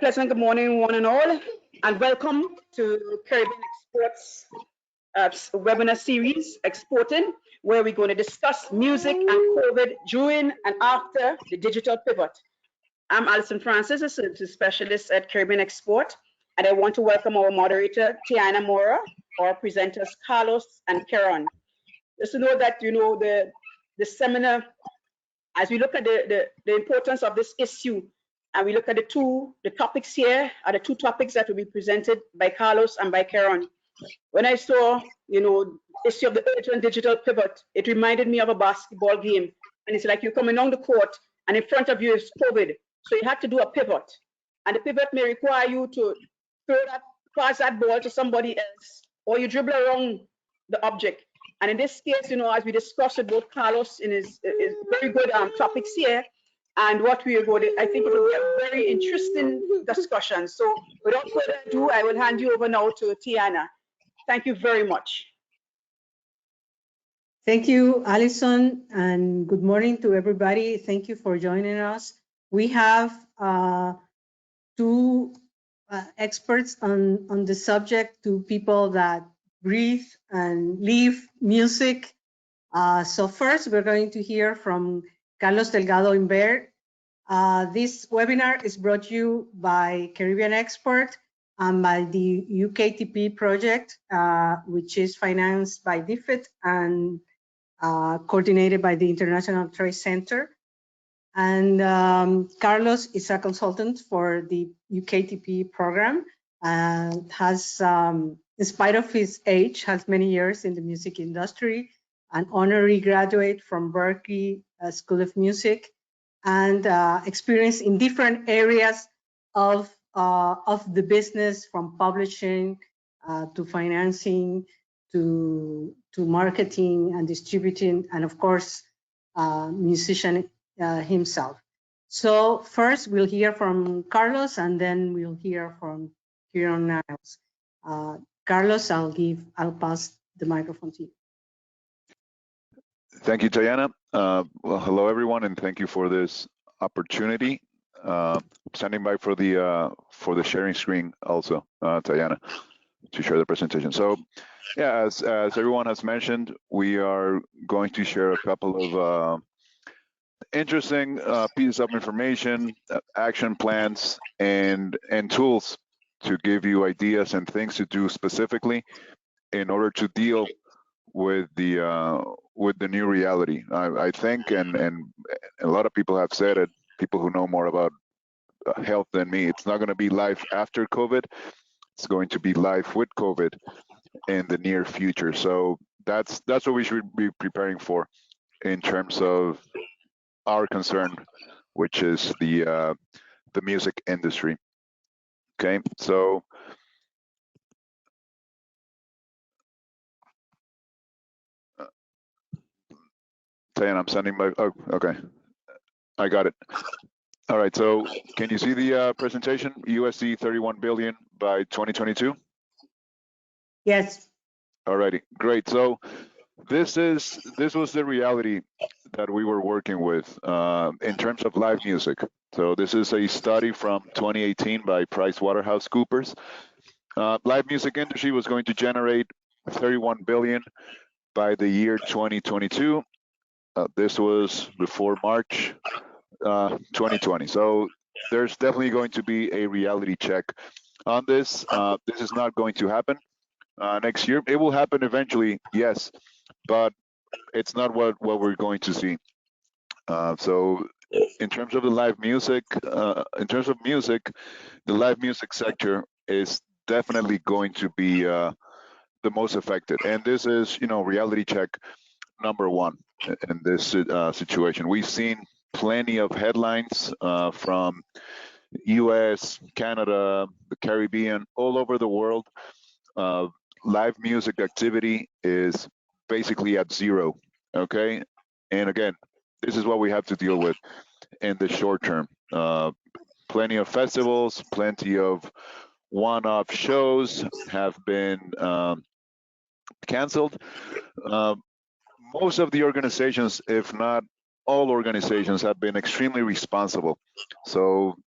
pleasant good morning, one and all, and welcome to Caribbean Exports webinar series, Exporting, where we're going to discuss music and COVID during and after the digital pivot. I'm Alison Francis, a services specialist at Caribbean Export, and I want to welcome our moderator, Tiana Mora, our presenters, Carlos and Keron. Just to know that, the seminar, as we look at the importance of this issue, and we look at the topics here are the two topics that will be presented by Carlos and by Keron. When I saw, issue of the urgent digital pivot, it reminded me of a basketball game. And it's like you're coming on the court and in front of you is COVID. So you have to do a pivot. And the pivot may require you to pass that ball to somebody else, or you dribble around the object. And in this case, as we discussed with both Carlos in his very good topics here, and what we are going to, I think it will be a very interesting discussion. So without further ado, I will hand you over now to Tiana. Thank you very much. Thank you, Alison, and good morning to everybody. Thank you for joining us. We have two experts on the subject, two people that breathe and live music. So first, we're going to hear from Carlos Delgado-Imbert. This webinar is brought to you by Caribbean Export and by the UKTP project, which is financed by DFID and coordinated by the International Trade Center. And Carlos is a consultant for the UKTP program and has, in spite of his age, has many years in the music industry, an honorary graduate from Berklee School of Music, and experience in different areas of the business, from publishing to financing to marketing and distributing, and of course, musician himself. So first we'll hear from Carlos, and then we'll hear from Keron Niles. Carlos, I'll pass the microphone to you. Thank you, Tiana. Well, hello everyone, and thank you for this opportunity. Standing by for the sharing screen also, Tiana, to share the presentation. So, yeah, as everyone has mentioned, we are going to share a couple of interesting pieces of information, action plans, and tools to give you ideas and things to do specifically in order to deal with the new reality. I think, and a lot of people have said it, people who know more about health than me, it's not going to be life after COVID, it's going to be life with COVID in the near future. So that's what we should be preparing for in terms of our concern, which is the music industry. Okay, so I'm sending my, oh, okay, I got it. All right, so can you see the presentation? USD 31 billion by 2022? Yes. All righty, great. So this was the reality that we were working with in terms of live music. So this is a study from 2018 by PricewaterhouseCoopers. Live music industry was going to generate 31 billion by the year 2022. This was before March 2020. So there's definitely going to be a reality check on this. This is not going to happen next year. It will happen eventually, yes, but it's not what we're going to see. So in terms of the live music, the live music sector is definitely going to be the most affected. And this is, reality check number one in this situation. We've seen plenty of headlines from US, Canada, the Caribbean, all over the world. Live music activity is basically at zero, okay? And again, this is what we have to deal with in the short term. Plenty of festivals, plenty of one-off shows have been canceled. Most of the organizations, if not all organizations, have been extremely responsible. So,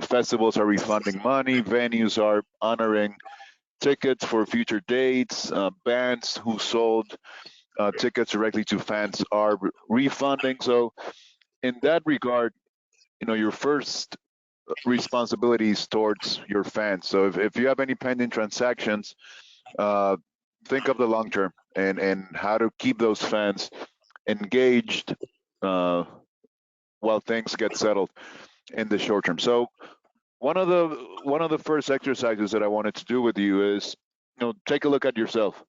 festivals are refunding money, venues are honoring tickets for future dates, bands who sold tickets directly to fans are refunding. So in that regard, your first responsibilities towards your fans. So if you have any pending transactions, think of the long term and how to keep those fans engaged while things get settled in the short term. So one of the first exercises that I wanted to do with you is, take a look at yourself.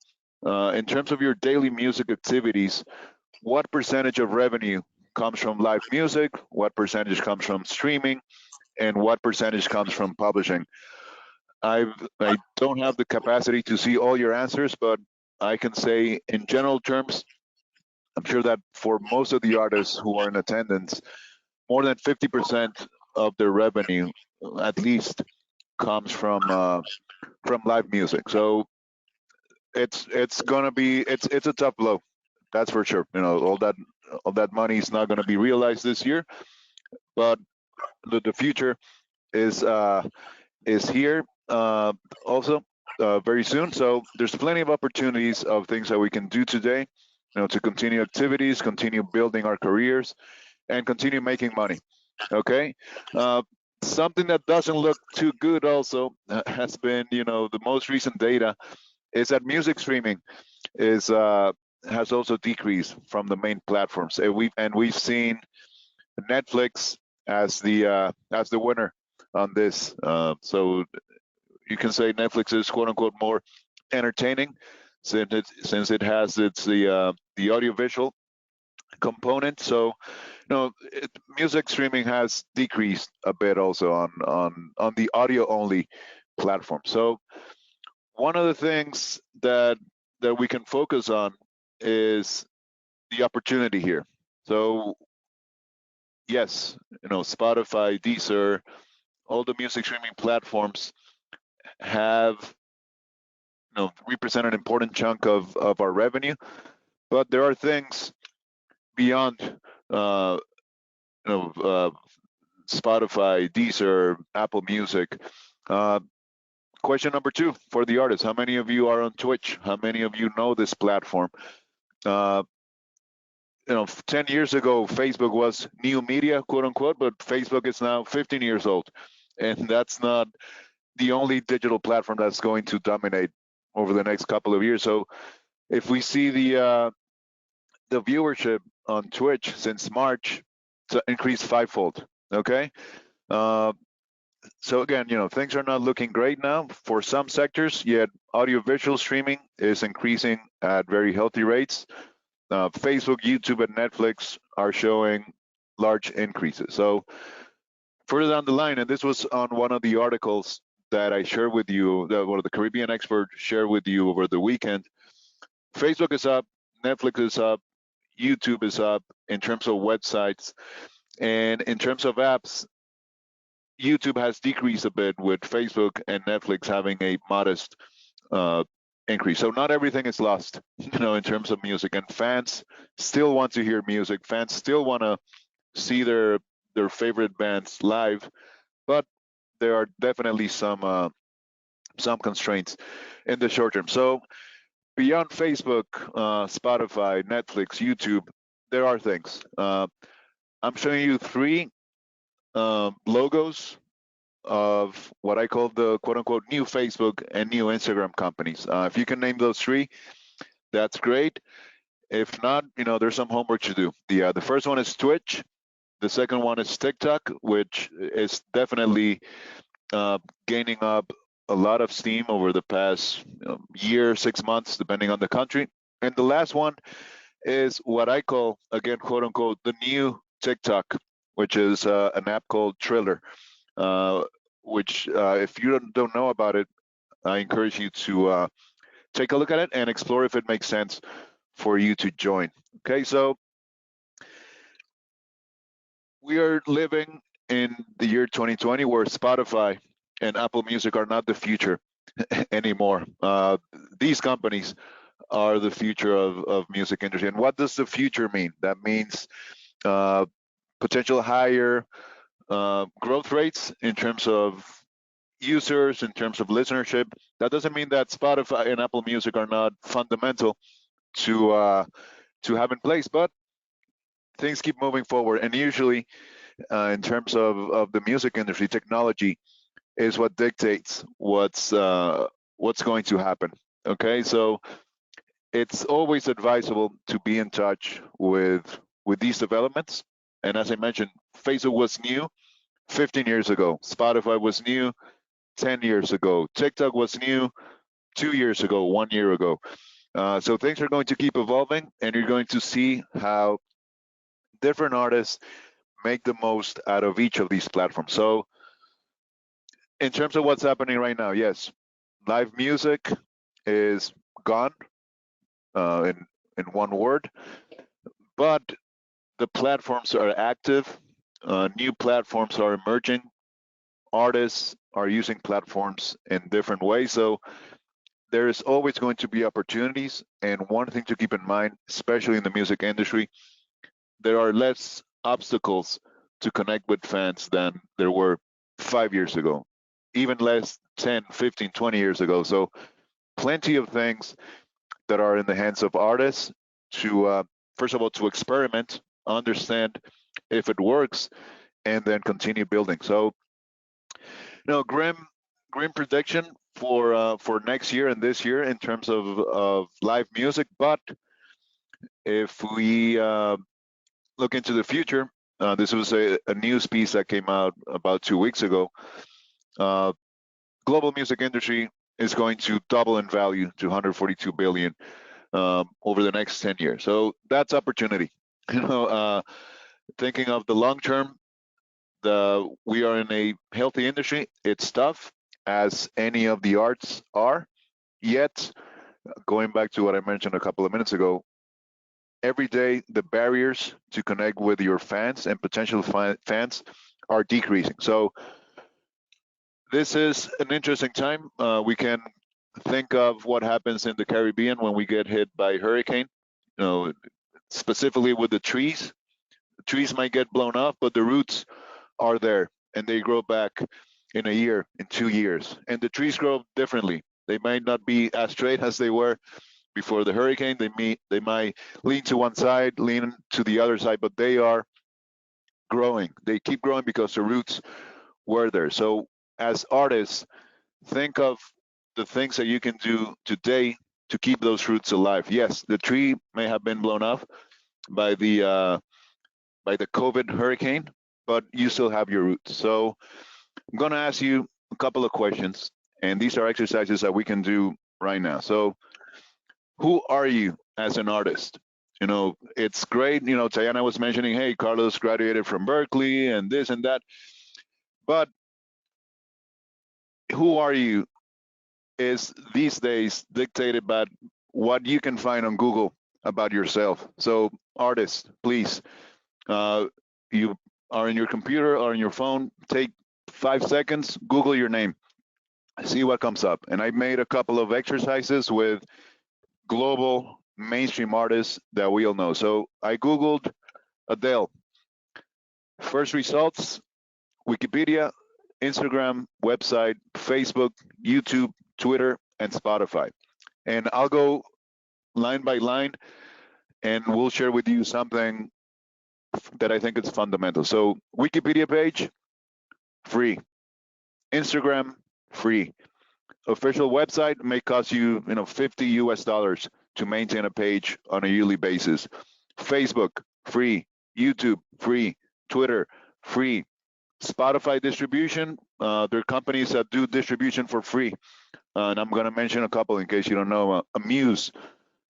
In terms of your daily music activities, what percentage of revenue comes from live music? What percentage comes from streaming? And what percentage comes from publishing? I don't have the capacity to see all your answers, but I can say in general terms, I'm sure that for most of the artists who are in attendance, more than 50% of their revenue, at least, comes from live music. So it's gonna be it's a tough blow, that's for sure. All that money is not gonna be realized this year, but the future is here also very soon. So there's plenty of opportunities of things that we can do today, to continue activities, continue building our careers, and continue making money. Okay. Something that doesn't look too good also has been, the most recent data is that music streaming has also decreased from the main platforms. We've seen Netflix as the winner on this. So you can say Netflix is quote unquote more entertaining since it has the audiovisual component. So music streaming has decreased a bit also on the audio only platform. So one of the things that we can focus on is the opportunity here. So yes, Spotify, Deezer, all the music streaming platforms have represent an important chunk of our revenue, but there are things beyond Spotify, Deezer, Apple Music. Question number 2 for the artists: how many of you are on Twitch? How many of you know this platform? 10 years ago, Facebook was new media, quote unquote, but Facebook is now 15 years old, and that's not the only digital platform that's going to dominate over the next couple of years. So if we see the viewership on Twitch since March to increase 5-fold, okay? So again, things are not looking great now for some sectors, yet audiovisual streaming is increasing at very healthy rates. Facebook, YouTube, and Netflix are showing large increases. So further down the line, and this was on one of the articles that I shared with you, that one of the Caribbean experts shared with you over the weekend, Facebook is up, Netflix is up, YouTube is up in terms of websites, and in terms of apps, YouTube has decreased a bit, with Facebook and Netflix having a modest increase. So not everything is lost, in terms of music, and fans still want to hear music. Fans still want to see their favorite bands live, but there are definitely some constraints in the short term. So beyond Facebook, Spotify, Netflix, YouTube, there are things. I'm showing you 3 logos of what I call the quote unquote new Facebook and new Instagram companies. If you can name those 3, that's great. If not, there's some homework to do. The first one is Twitch. The second one is TikTok, which is definitely gaining up a lot of steam over the past year, 6 months, depending on the country. And the last one is what I call, again, quote unquote, the new TikTok, which is an app called Triller, which if you don't know about it, I encourage you to take a look at it and explore if it makes sense for you to join. Okay, so we are living in the year 2020 where Spotify and Apple Music are not the future anymore. These companies are the future of music industry. And what does the future mean? That means potential higher growth rates in terms of users, in terms of listenership. That doesn't mean that Spotify and Apple Music are not fundamental to have in place, but things keep moving forward. And usually, in terms of the music industry, technology is what dictates what's going to happen. Okay, so it's always advisable to be in touch with these developments. And as I mentioned, Facebook was new 15 years ago. Spotify was new 10 years ago. TikTok was new 2 years ago, 1 year ago. So things are going to keep evolving, and you're going to see how different artists make the most out of each of these platforms. So in terms of what's happening right now, yes, live music is gone, in one word, but the platforms are active. New platforms are emerging. Artists are using platforms in different ways. So there is always going to be opportunities. And one thing to keep in mind, especially in the music industry, there are less obstacles to connect with fans than there were 5 years ago, even less 10, 15, 20 years ago. So plenty of things that are in the hands of artists to, first of all, to experiment, understand if it works, and then continue building. So, grim prediction for next year and this year in terms of live music. But if we look into the future, this was a news piece that came out about 2 weeks ago. Global music industry is going to double in value to 142 billion over the next 10 years. So that's opportunity. Thinking of the long term, we are in a healthy industry. It's tough, as any of the arts are. Yet, going back to what I mentioned a couple of minutes ago, every day the barriers to connect with your fans and potential fans are decreasing. So this is an interesting time. We can think of what happens in the Caribbean when we get hit by hurricane. Specifically with the trees. The trees might get blown off, but the roots are there and they grow back in a year, in 2 years. And the trees grow differently. They might not be as straight as they were before the hurricane. They might lean to one side, lean to the other side, but they are growing. They keep growing because the roots were there. So as artists, think of the things that you can do today to keep those roots alive. Yes, the tree may have been blown off by the COVID hurricane, but you still have your roots. So I'm going to ask you a couple of questions, and these are exercises that we can do right now. So who are you as an artist? It's great. Tayana was mentioning, hey, Carlos graduated from Berkeley and this and that. But who are you is these days dictated by what you can find on Google about yourself. So artists, please, you are in your computer or in your phone, take 5 seconds, Google your name, see what comes up. And I made a couple of exercises with global mainstream artists that we all know. So I Googled Adele. First results, Wikipedia, Instagram, website, Facebook, YouTube, Twitter, and Spotify. And I'll go line by line, and we'll share with you something that I think is fundamental. So Wikipedia page, free. Instagram, free. Official website may cost you, $50 US to maintain a page on a yearly basis. Facebook, free. YouTube, free. Twitter, free. Spotify distribution, there are companies that do distribution for free. And I'm going to mention a couple in case you don't know. Amuse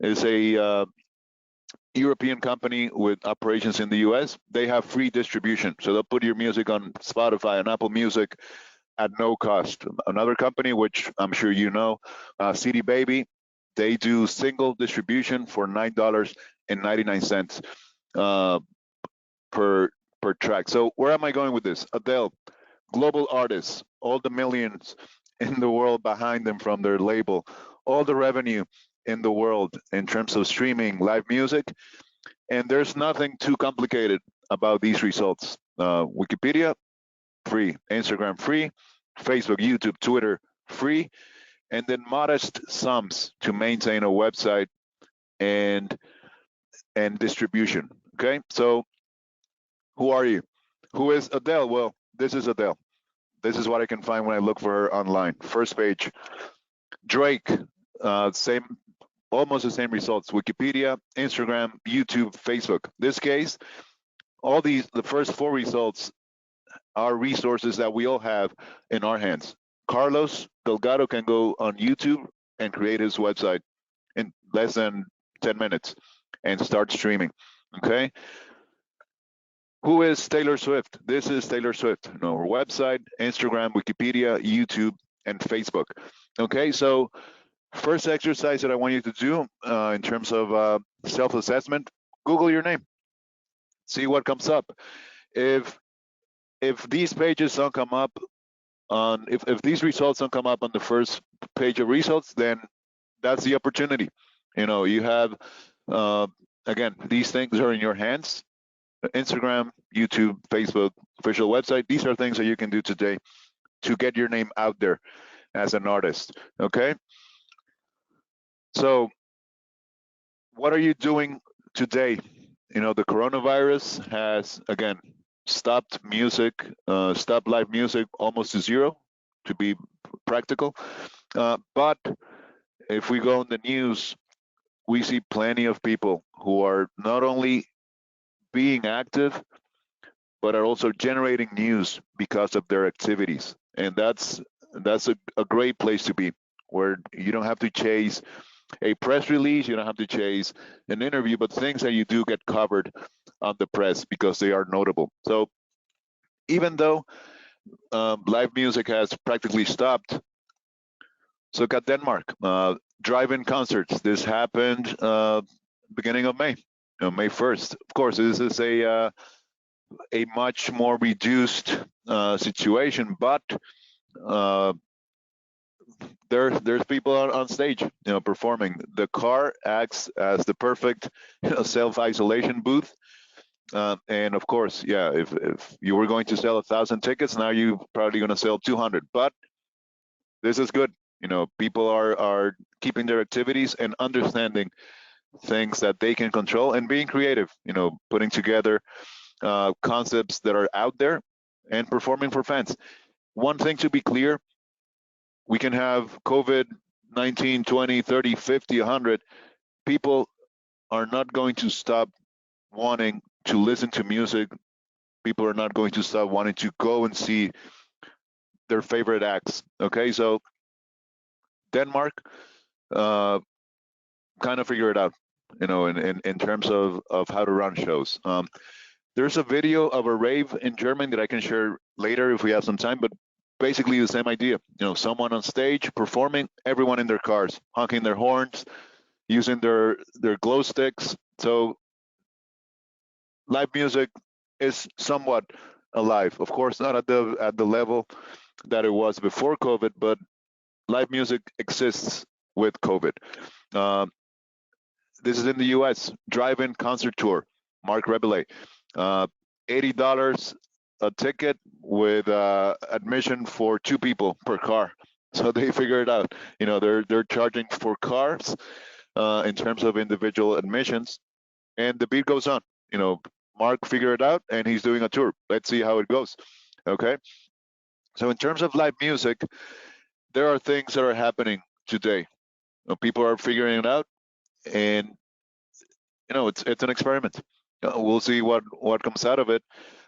is a European company with operations in the US. They have free distribution. So they'll put your music on Spotify and Apple Music at no cost. Another company, which I'm sure you know, CD Baby, they do single distribution for $9.99 per track. So where am I going with this? Adele, global artists, all the millions in the world behind them from their label, all the revenue in the world in terms of streaming live music. And there's nothing too complicated about these results. Wikipedia, free. Instagram, free. Facebook, YouTube, Twitter, free. And then modest sums to maintain a website and distribution. Okay, so who are you? Who is Adele? Well, this is Adele. This is what I can find when I look for her online. First page. Drake, same, almost the same results. Wikipedia, Instagram, YouTube, Facebook. This case, all the first 4 results are resources that we all have in our hands. Carlos Delgado can go on YouTube and create his website in less than 10 minutes and start streaming. Okay. Who is Taylor Swift? This is Taylor Swift. No, her website, Instagram, Wikipedia, YouTube, and Facebook. Okay, so first exercise that I want you to do in terms of self-assessment, Google your name. See what comes up. If these pages don't come up on, if these results don't come up on the first page of results, then that's the opportunity. You know, you have, again, these things are in your hands. Instagram, YouTube, Facebook, official website. These are things that you can do today to get your name out there as an artist, okay? So what are you doing today? You know, the coronavirus has, again, stopped music, stopped live music almost to zero, to be practical. But if we go in the news, we see plenty of people who are not only being active, but are also generating news because of their activities. And that's a great place to be, where you don't have to chase a press release, you don't have to chase an interview, but things that you do get covered on the press because they are notable. So even though live music has practically stopped, so look at Denmark, drive-in concerts. This happened beginning of May, May 1st. Of course, this is a much more reduced situation, but there's people on stage, performing. The car acts as the perfect, self-isolation booth. And of course, yeah, if you were going to sell 1,000 tickets, now you're probably going to sell 200. But this is good. People are keeping their activities and understanding things that they can control and being creative. Putting together concepts that are out there and performing for fans. One thing to be clear, we can have COVID-19, 20, 30, 50, 100. People are not going to stop wanting to listen to music. People are not going to stop wanting to go and see their favorite acts. Okay, so Denmark kind of figure it out, in terms of how to run shows. There's a video of a rave in Germany that I can share later if we have some time, but basically the same idea. Someone on stage performing, everyone in their cars, honking their horns, using their glow sticks. So live music is somewhat alive. Of course, not at the level that it was before COVID, but live music exists with COVID. This is in the US, drive-in concert tour, MARC REBILLET. $80 a ticket with admission for 2 people per car. So they figured it out. They're charging for cars in terms of individual admissions, and the beat goes on. MARC figured it out, and he's doing a tour. Let's see how it goes. Okay. So in terms of live music, there are things that are happening today. People are figuring it out, and it's an experiment. We'll see what comes out of it.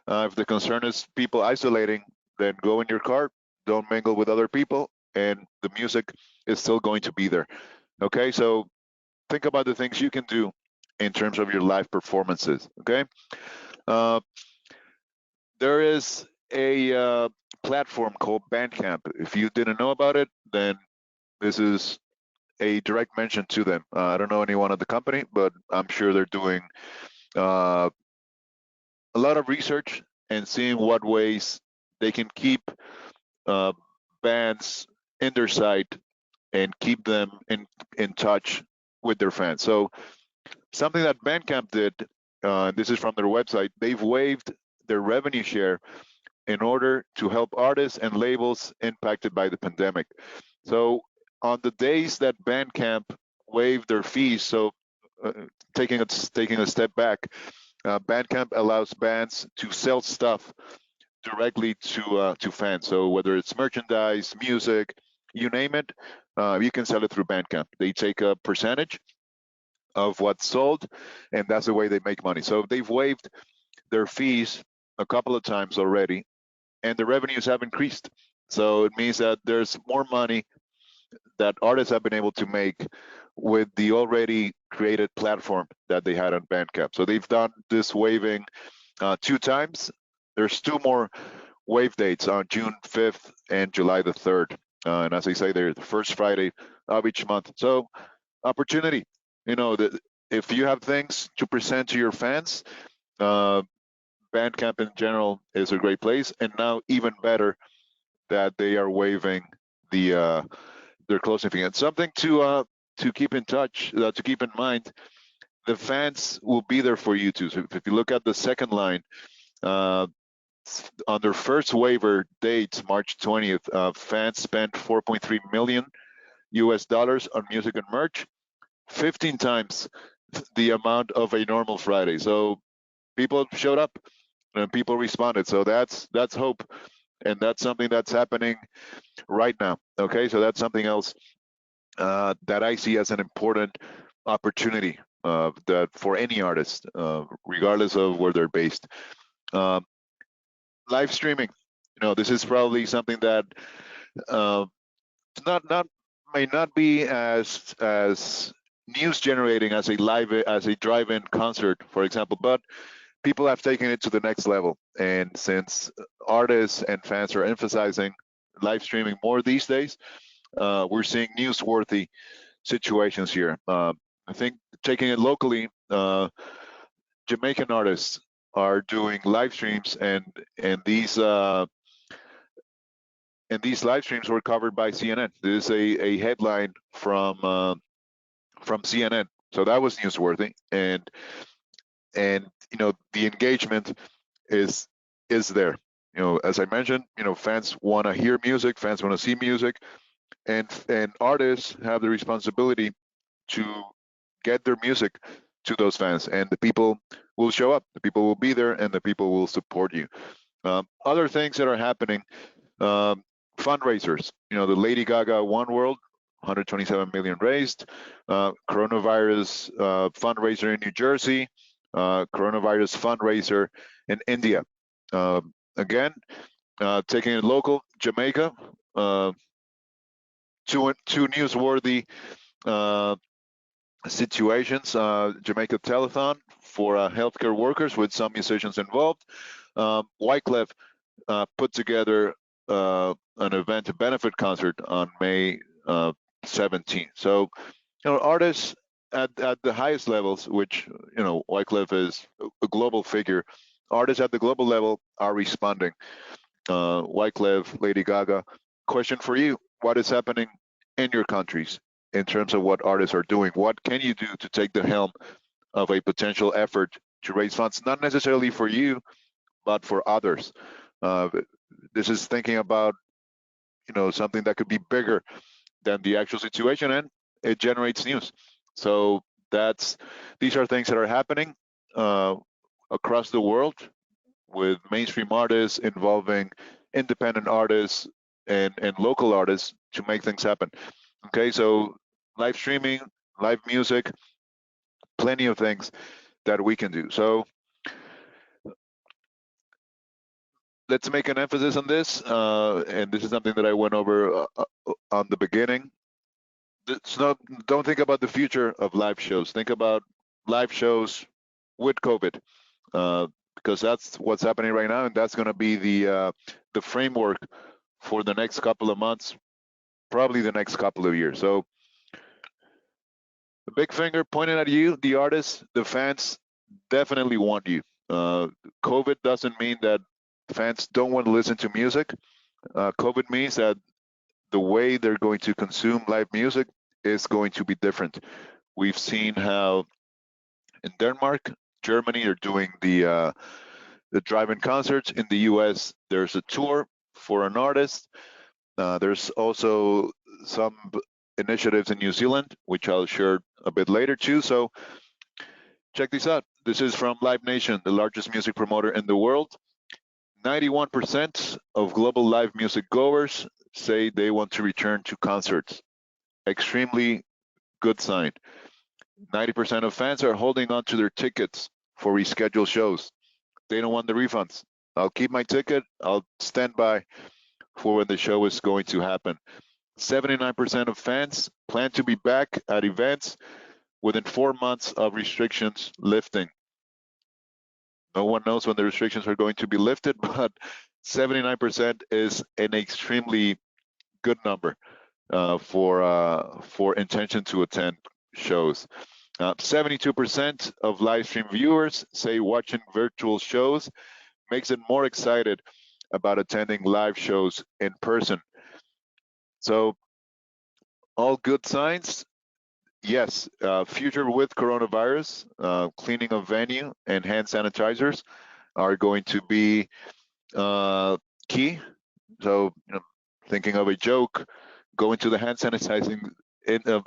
If the concern is people isolating, then go in your car, don't mingle with other people, and the music is still going to be there. Okay, so think about the things you can do in terms of your live performances. Okay, there is a platform called Bandcamp. If you didn't know about it, then this is a direct mention to them. I don't know anyone at the company, but I'm sure they're doing a lot of research and seeing what ways they can keep bands in their site and keep them in touch with their fans. So something that Bandcamp did, this is from their website, they've waived their revenue share in order to help artists and labels impacted by the pandemic. So on the days that Bandcamp waived their fees, so taking a step back, Bandcamp allows bands to sell stuff directly to fans. So whether it's merchandise, music, you name it, you can sell it through Bandcamp. They take a percentage of what's sold, and that's the way they make money. So they've waived their fees a couple of times already, and the revenues have increased. So it means that there's more money that artists have been able to make with the already created platform that they had on Bandcamp. So they've done this waiving 2 times. There's 2 more wave dates on June 5th and July the 3rd. And as I say, they're the first Friday of each month. So opportunity, if you have things to present to your fans, Bandcamp in general is a great place. And now even better that they are waiving their closing fee. And something to keep in touch, to keep in mind, the fans will be there for you too. So if you look at the second line, on their first waiver date, March 20th, fans spent $4.3 million on music and merch, 15 times the amount of a normal Friday. So people showed up and people responded. So that's hope, and that's something that's happening right now. Okay, so that's something else that I see as an important opportunity that for any artist, regardless of where they're based. Live streaming, this is probably something that may not be as news generating as a drive-in concert, for example, but people have taken it to the next level. And since artists and fans are emphasizing live streaming more these days, we're seeing newsworthy situations here. I think taking it locally, Jamaican artists are doing live streams, and these live streams were covered by CNN. This is a headline from CNN, so that was newsworthy, and the engagement is there. As I mentioned, fans want to hear music, fans want to see music, and artists have the responsibility to get their music to those fans, and the people will show up, the people will be there, and the people will support you. Other things that are happening, fundraisers. The Lady Gaga One World, 127 million raised. Coronavirus fundraiser in New Jersey. Coronavirus fundraiser in India. Again, taking it local, Jamaica. Two newsworthy situations. Jamaica Telethon for healthcare workers with some musicians involved. Wyclef put together an event, a benefit concert on May 17th. So, artists at the highest levels, which, Wyclef is a global figure, artists at the global level are responding. Wyclef, Lady Gaga. Question for you: what is happening in your countries in terms of what artists are doing? What can you do to take the helm of a potential effort to raise funds, not necessarily for you, but for others? This is thinking about, something that could be bigger than the actual situation, and it generates news. So these are things that are happening across the world with mainstream artists involving independent artists and local artists to make things happen. Okay, so live streaming, live music, plenty of things that we can do. So let's make an emphasis on this, and this is something that I went over on the beginning. Don't think about the future of live shows. Think about live shows with COVID, because that's what's happening right now, and that's going to be the framework for the next couple of months, probably the next couple of years. So the big finger pointed at you, the artists, the fans definitely want you. COVID doesn't mean that fans don't want to listen to music. COVID means that the way they're going to consume live music is going to be different. We've seen how in Denmark, Germany are doing the the drive-in concerts in the US. There's a tour for an artist. There's also some initiatives in New Zealand, which I'll share a bit later too. So check this out. This is from Live Nation, the largest music promoter in the world. 91% of global live music goers say they want to return to concerts. Extremely good sign. 90% of fans are holding on to their tickets for rescheduled shows. They don't want the refunds. I'll keep my ticket. I'll stand by for when the show is going to happen. 79% of fans plan to be back at events within 4 months of restrictions lifting. No one knows when the restrictions are going to be lifted, but 79% is an extremely good number for intention to attend shows. 72% of live stream viewers say watching virtual shows makes it more excited about attending live shows in person. So all good signs. Yes, future with coronavirus, cleaning of venue and hand sanitizers are going to be key. So, thinking of a joke, go into the hand sanitizing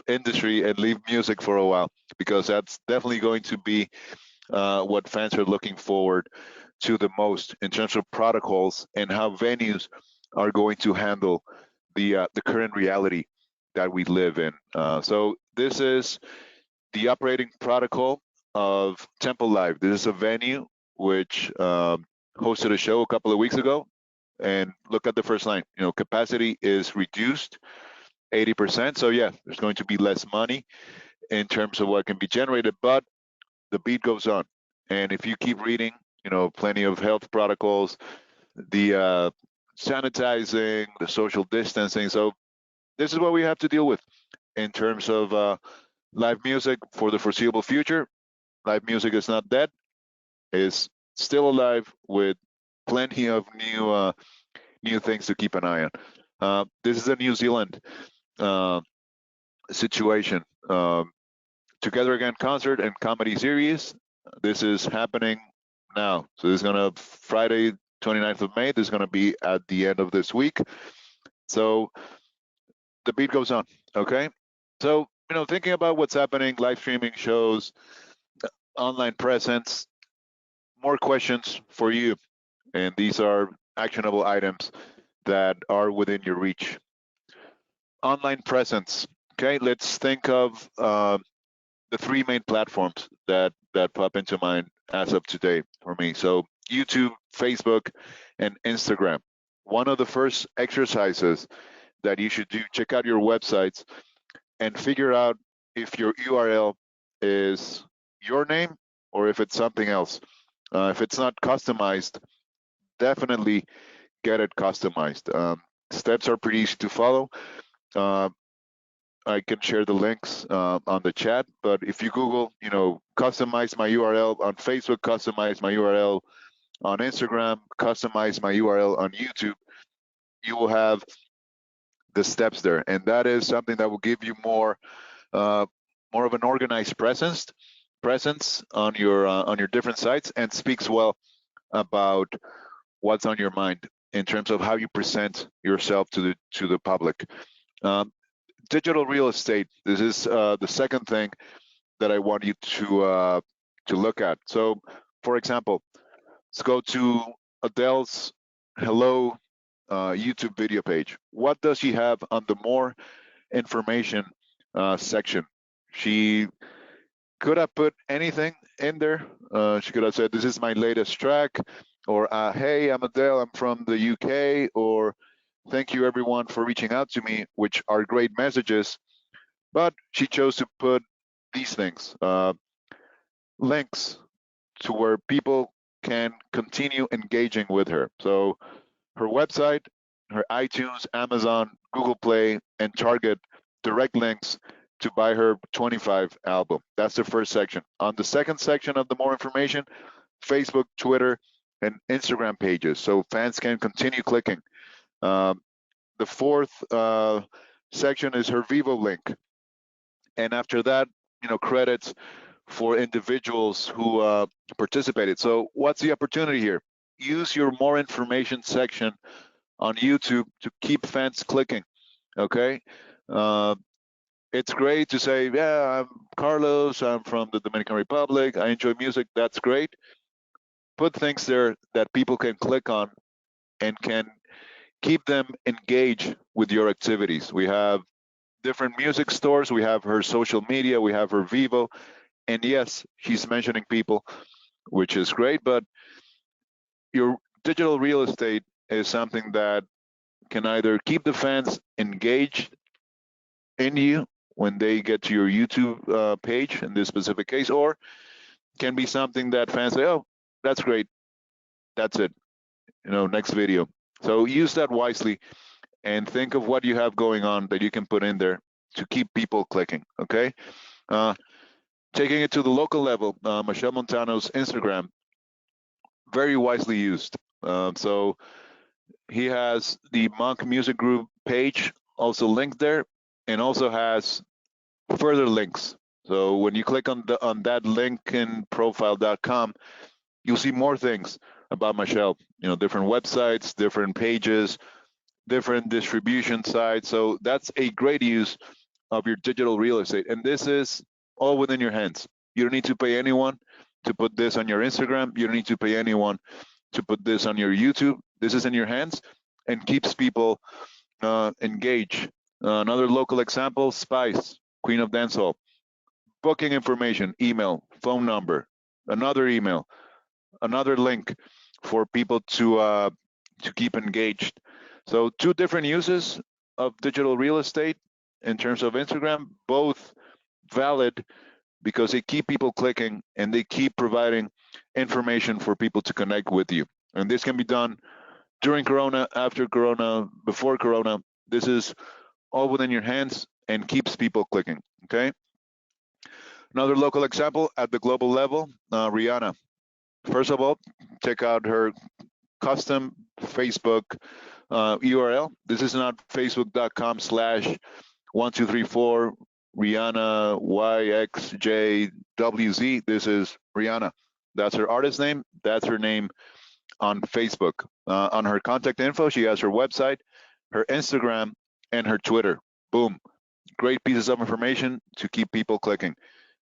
industry and leave music for a while, because that's definitely going to be what fans are looking forward to the most in terms of protocols and how venues are going to handle the current reality that we live in. So this is the operating protocol of Temple Live. This is a venue which hosted a show a couple of weeks ago, and look at the first line. Capacity is reduced 80%. So yeah, there's going to be less money in terms of what can be generated, but the beat goes on. And if you keep reading, plenty of health protocols, the sanitizing, the social distancing. So this is what we have to deal with in terms of live music for the foreseeable future. Live music is not dead; it's still alive with plenty of new things to keep an eye on. This is a New Zealand situation. Together Again concert and comedy series. This is happening now. So this is gonna Friday, 29th of May. This is gonna be at the end of this week. So the beat goes on. Okay. So thinking about what's happening, live streaming shows, online presence, more questions for you, and these are actionable items that are within your reach. Online presence. Okay, let's think of the three main platforms that pop into mind as of today for me. So YouTube, Facebook, and Instagram. One of the first exercises that you should do, check out your websites and figure out if your URL is your name or if it's something else. If it's not customized, definitely get it customized. Steps are pretty easy to follow. I can share the links on the chat, but if you Google, customize my URL on Facebook, customize my URL on Instagram, customize my URL on YouTube, you will have the steps there, and that is something that will give you more of an organized presence on your different sites, and speaks well about what's on your mind in terms of how you present yourself to the public. Digital real estate. This is the second thing that I want you to look at. So, for example, let's go to Adele's Hello YouTube video page. What does she have on the more information section? She could have put anything in there. She could have said, "This is my latest track," or "Hey, I'm Adele. I'm from the UK," or "Thank you everyone for reaching out to me," which are great messages. But she chose to put these things, links to where people can continue engaging with her. So her website, her iTunes, Amazon, Google Play, and Target direct links to buy her 25 album. That's the first section. On the second section of the more information, Facebook, Twitter, and Instagram pages. So fans can continue clicking. The fourth section is her Vivo link. And after that, credits for individuals who participated. So what's the opportunity here? use your more information section on YouTube to keep fans clicking. Okay, it's great to say, yeah, I'm Carlos, I'm from the Dominican Republic, I enjoy music. That's great. Put things there that people can click on and can keep them engaged with your activities. We have different music stores, we have her social media, we have her Vivo, and yes, she's mentioning people, which is great, but your digital real estate is something that can either keep the fans engaged in you when they get to your YouTube page in this specific case, or can be something that fans say, oh, that's great, that's it, next video. So use that wisely and think of what you have going on that you can put in there to keep people clicking, okay? Taking it to the local level, Michelle Montano's Instagram, very wisely used. So he has the Monk Music Group page also linked there, and also has further links. So when you click on that link in profile.com, you'll see more things about Michelle, different websites, different pages, different distribution sites. So that's a great use of your digital real estate. And this is all within your hands. You don't need to pay anyone to put this on your Instagram. You don't need to pay anyone to put this on your YouTube. This is in your hands and keeps people engaged. Another local example, Spice, Queen of Dancehall. Booking information, email, phone number, another email, another link for people to keep engaged. So 2 different uses of digital real estate in terms of Instagram, both valid because they keep people clicking and they keep providing information for people to connect with you. And this can be done during Corona, after Corona, before Corona. This is all within your hands and keeps people clicking, okay? Another local example at the global level, Rihanna. First of all, check out her custom Facebook URL. This is not facebook.com/1234 Rihanna YXJWZ. This is Rihanna. That's her artist name. That's her name on Facebook. On her contact info, she has her website, her Instagram, and her Twitter. Boom. Great pieces of information to keep people clicking.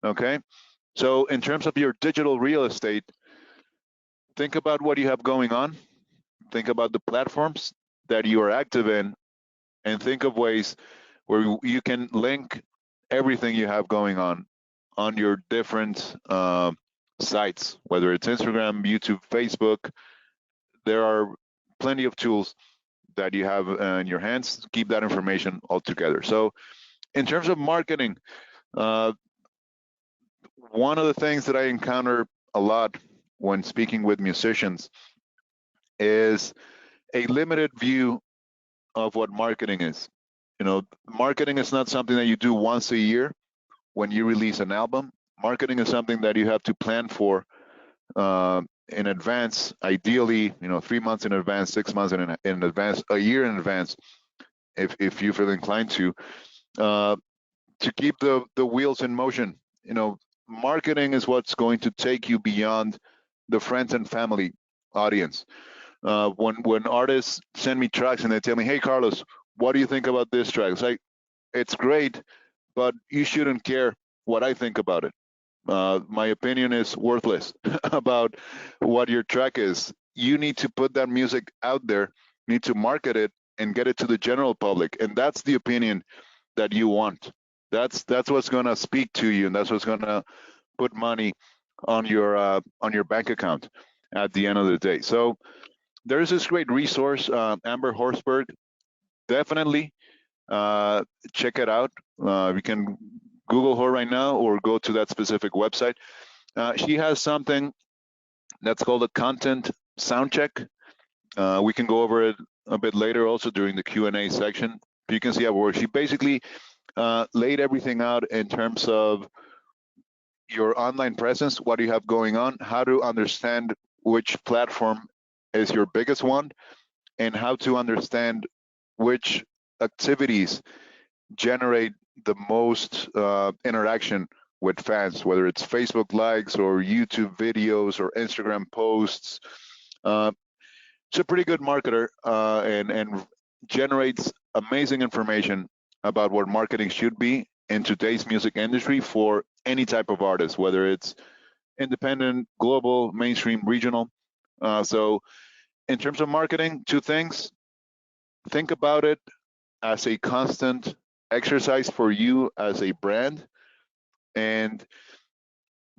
Okay. So in terms of your digital real estate, think about what you have going on. Think about the platforms that you are active in, and think of ways where you can link everything you have going on your different sites, whether it's Instagram, YouTube, Facebook. There are plenty of tools that you have in your hands to keep that information all together. So in terms of marketing, one of the things that I encounter a lot when speaking with musicians is a limited view of what marketing is. Marketing is not something that you do once a year when you release an album. Marketing is something that you have to plan for in advance, ideally, 3 months in advance, 6 months in advance, a year in advance, if you feel inclined to keep the wheels in motion. Marketing is what's going to take you beyond the friends and family audience. When artists send me tracks and they tell me, hey, Carlos, what do you think about this track? It's like, it's great, but you shouldn't care what I think about it. My opinion is worthless about what your track is. You need to put that music out there, need to market it and get it to the general public. And that's the opinion that you want. That's what's going to speak to you, and that's what's going to put money on your bank account at the end of the day. So there's this great resource, Amber Horsberg. Definitely check it out. You can Google her right now or go to that specific website. She has something that's called a content sound check. We can go over it a bit later also during the Q&A section. You can see how it works. She basically laid everything out in terms of your online presence, what you have going on, how to understand which platform is your biggest one, and how to understand which activities generate the most interaction with fans, whether it's Facebook likes or YouTube videos or Instagram posts. It's a pretty good marketer and generates amazing information about what marketing should be in today's music industry for any type of artist, whether it's independent, global, mainstream, regional. So in terms of marketing, two things. Think about it as a constant exercise for you as a brand, and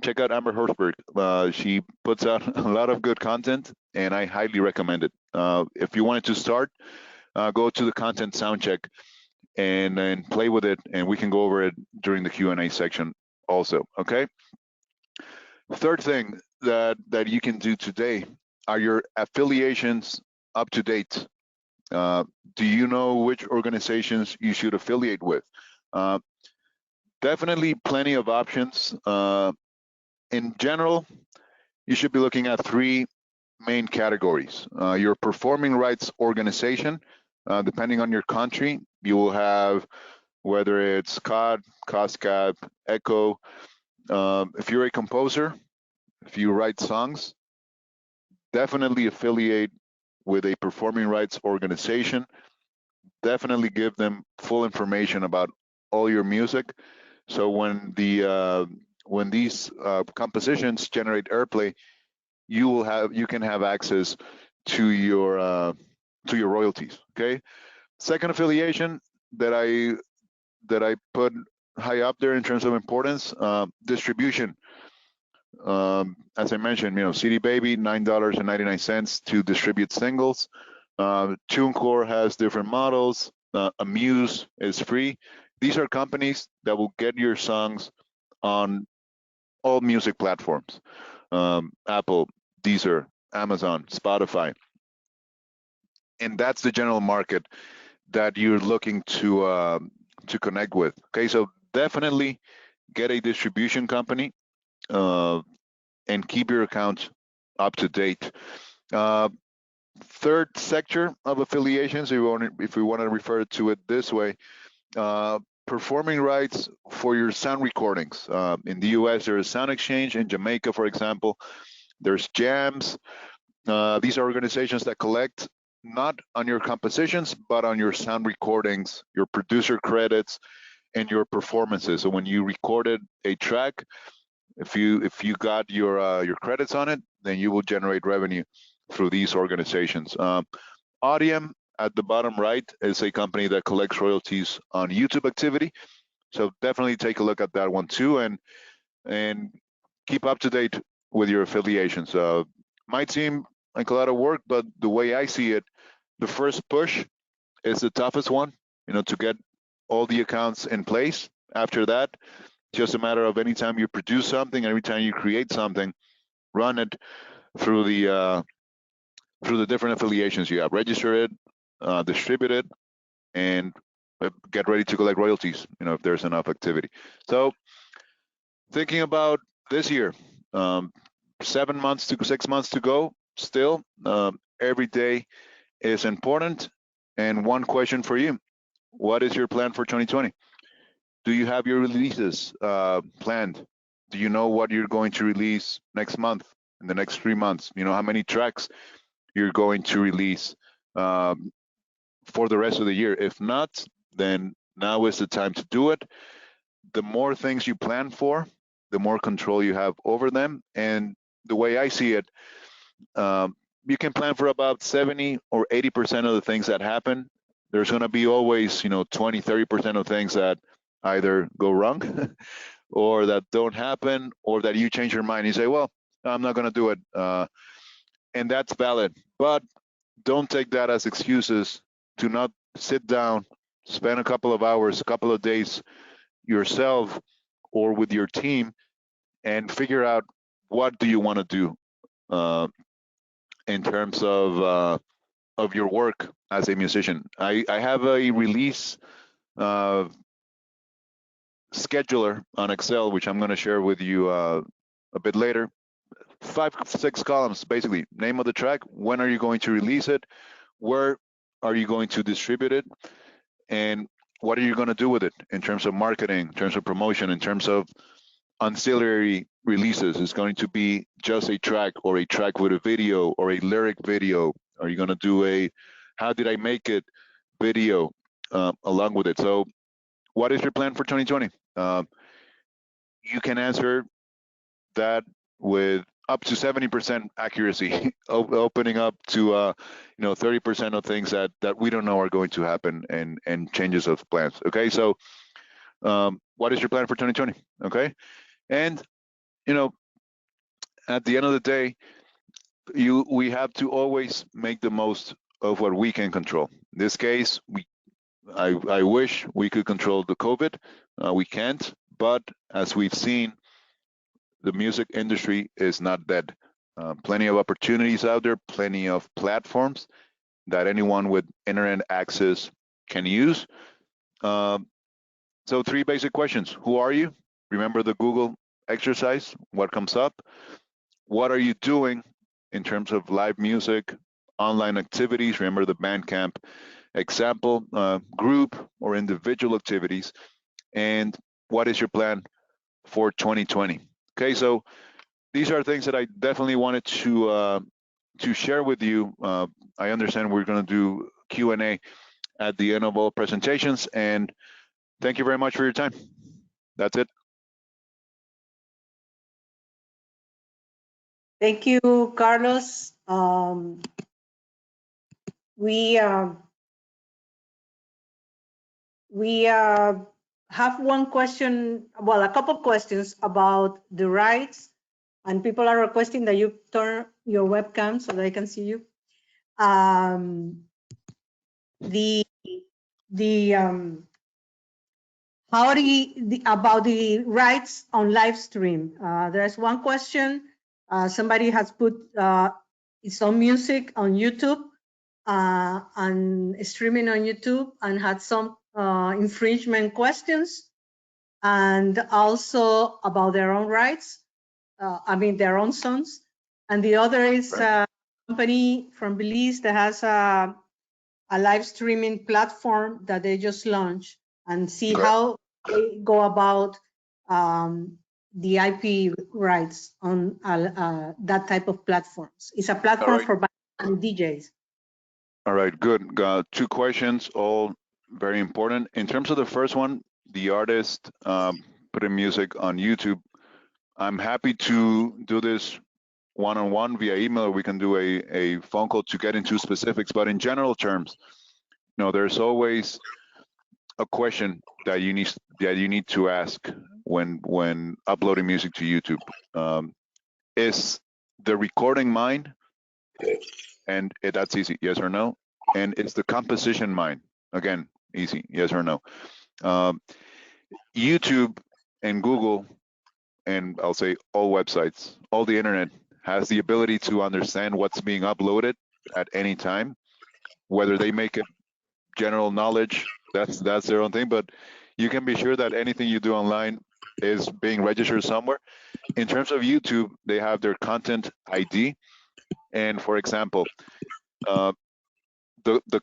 check out Amber Horsberg. She puts out a lot of good content, and I highly recommend it. If you wanted to start, go to the content soundcheck and play with it, and we can go over it during the Q&A section also, okay? Third thing that you can do today, are your affiliations up to date? Do you know which organizations you should affiliate with? Definitely plenty of options. In general, you should be looking at three main categories. Your performing rights organization, depending on your country, you will have whether it's COD, COSCAP, ECHO. If you're a composer, if you write songs, definitely affiliate with a performing rights organization. Definitely give them full information about all your music. So when these compositions generate airplay, you can have access to your royalties. Okay. Second affiliation that I put high up there in terms of importance, distribution. As I mentioned, CD Baby, $9.99 to distribute singles. TuneCore has different models. Amuse is free. These are companies that will get your songs on all music platforms: Apple, Deezer, Amazon, Spotify, and that's the general market that you're looking to connect with. Okay, so definitely get a distribution company and keep your account up to date. Third sector of affiliations, if we want to refer to it this way, performing rights for your sound recordings. In the US, there's Sound Exchange. In Jamaica, for example, there's Jams. These are organizations that collect not on your compositions, but on your sound recordings, your producer credits, and your performances. So when you recorded a track, if you got your credits on it, then you will generate revenue through these organizations. Audium at the bottom right is a company that collects royalties on YouTube activity. So definitely take a look at that one too, and keep up to date with your affiliations. Might seem like a lot of work, but the way I see it, the first push is the toughest one, to get all the accounts in place. After that, just a matter of anytime you produce something, every time you create something, run it through the different affiliations you have. Register it, distribute it, and get ready to collect royalties, if there's enough activity. So thinking about this year, 7 months to 6 months to go still. Every day is important. And one question for you: what is your plan for 2020? Do you have your releases planned? Do you know what you're going to release next month, in the next 3 months? How many tracks you're going to release for the rest of the year? If not, then now is the time to do it. The more things you plan for, the more control you have over them. And the way I see it, you can plan for about 70 or 80% of the things that happen. There's going to be always, 20, 30% of things that either go wrong or that don't happen, or that you change your mind. You say, well, I'm not going to do it. And that's valid. But don't take that as excuses to not sit down, spend a couple of hours, a couple of days yourself or with your team, and figure out what do you want to do in terms of your work as a musician. I have a release scheduler on Excel, which I'm going to share with you a bit later. 5, 6 columns, basically. Name of the track, when are you going to release it, where are you going to distribute it, and what are you going to do with it in terms of marketing, in terms of promotion, in terms of ancillary releases. It's going to be just a track, or a track with a video, or a lyric video, Are you going to do a how did I make it video along with it? So what is your plan for 2020? You can answer that with up to 70% accuracy, opening up to 30% of things that we don't know are going to happen, and changes of plans. Okay, so what is your plan for 2020? Okay, and at the end of the day, we have to always make the most of what we can control. In this case, I wish we could control the COVID. We can't, but as we've seen, the music industry is not dead. Plenty of opportunities out there, plenty of platforms that anyone with internet access can use. So 3 basic questions. Who are you? Remember the Google exercise, what comes up? What are you doing in terms of live music, online activities? Remember the Bandcamp example, group or individual activities. And what is your plan for 2020? Okay, so these are things that I definitely wanted to share with you. I understand we're going to do Q&A at the end of all presentations, and thank you very much for your time. That's it. Thank you, Carlos. We have one question, well, a couple questions about the rights, and people are requesting that you turn your webcam so they can see you. About the rights on live stream. There's one question. Somebody has put its own music on YouTube and streaming on YouTube, and had some infringement questions, and also about their own rights. Their own songs. And the other is a company from Belize that has a live streaming platform that they just launched, and see how they go about the IP rights on that type of platforms. It's a platform for DJs. All right, good. Got 2 questions, all very important. In terms of the first one, the artist putting music on YouTube, I'm happy to do this one-on-one via email. We can do a phone call to get into specifics, but in general terms, there's always a question that you need to ask when uploading music to YouTube. Is the recording mine? And that's easy, yes or no. And is the composition mine? Again, easy, yes or no. YouTube and Google, and I'll say all websites, all the internet, has the ability to understand what's being uploaded at any time. Whether they make it general knowledge, that's their own thing, but you can be sure that anything you do online is being registered somewhere. In terms of YouTube, they have their content ID. And for example, the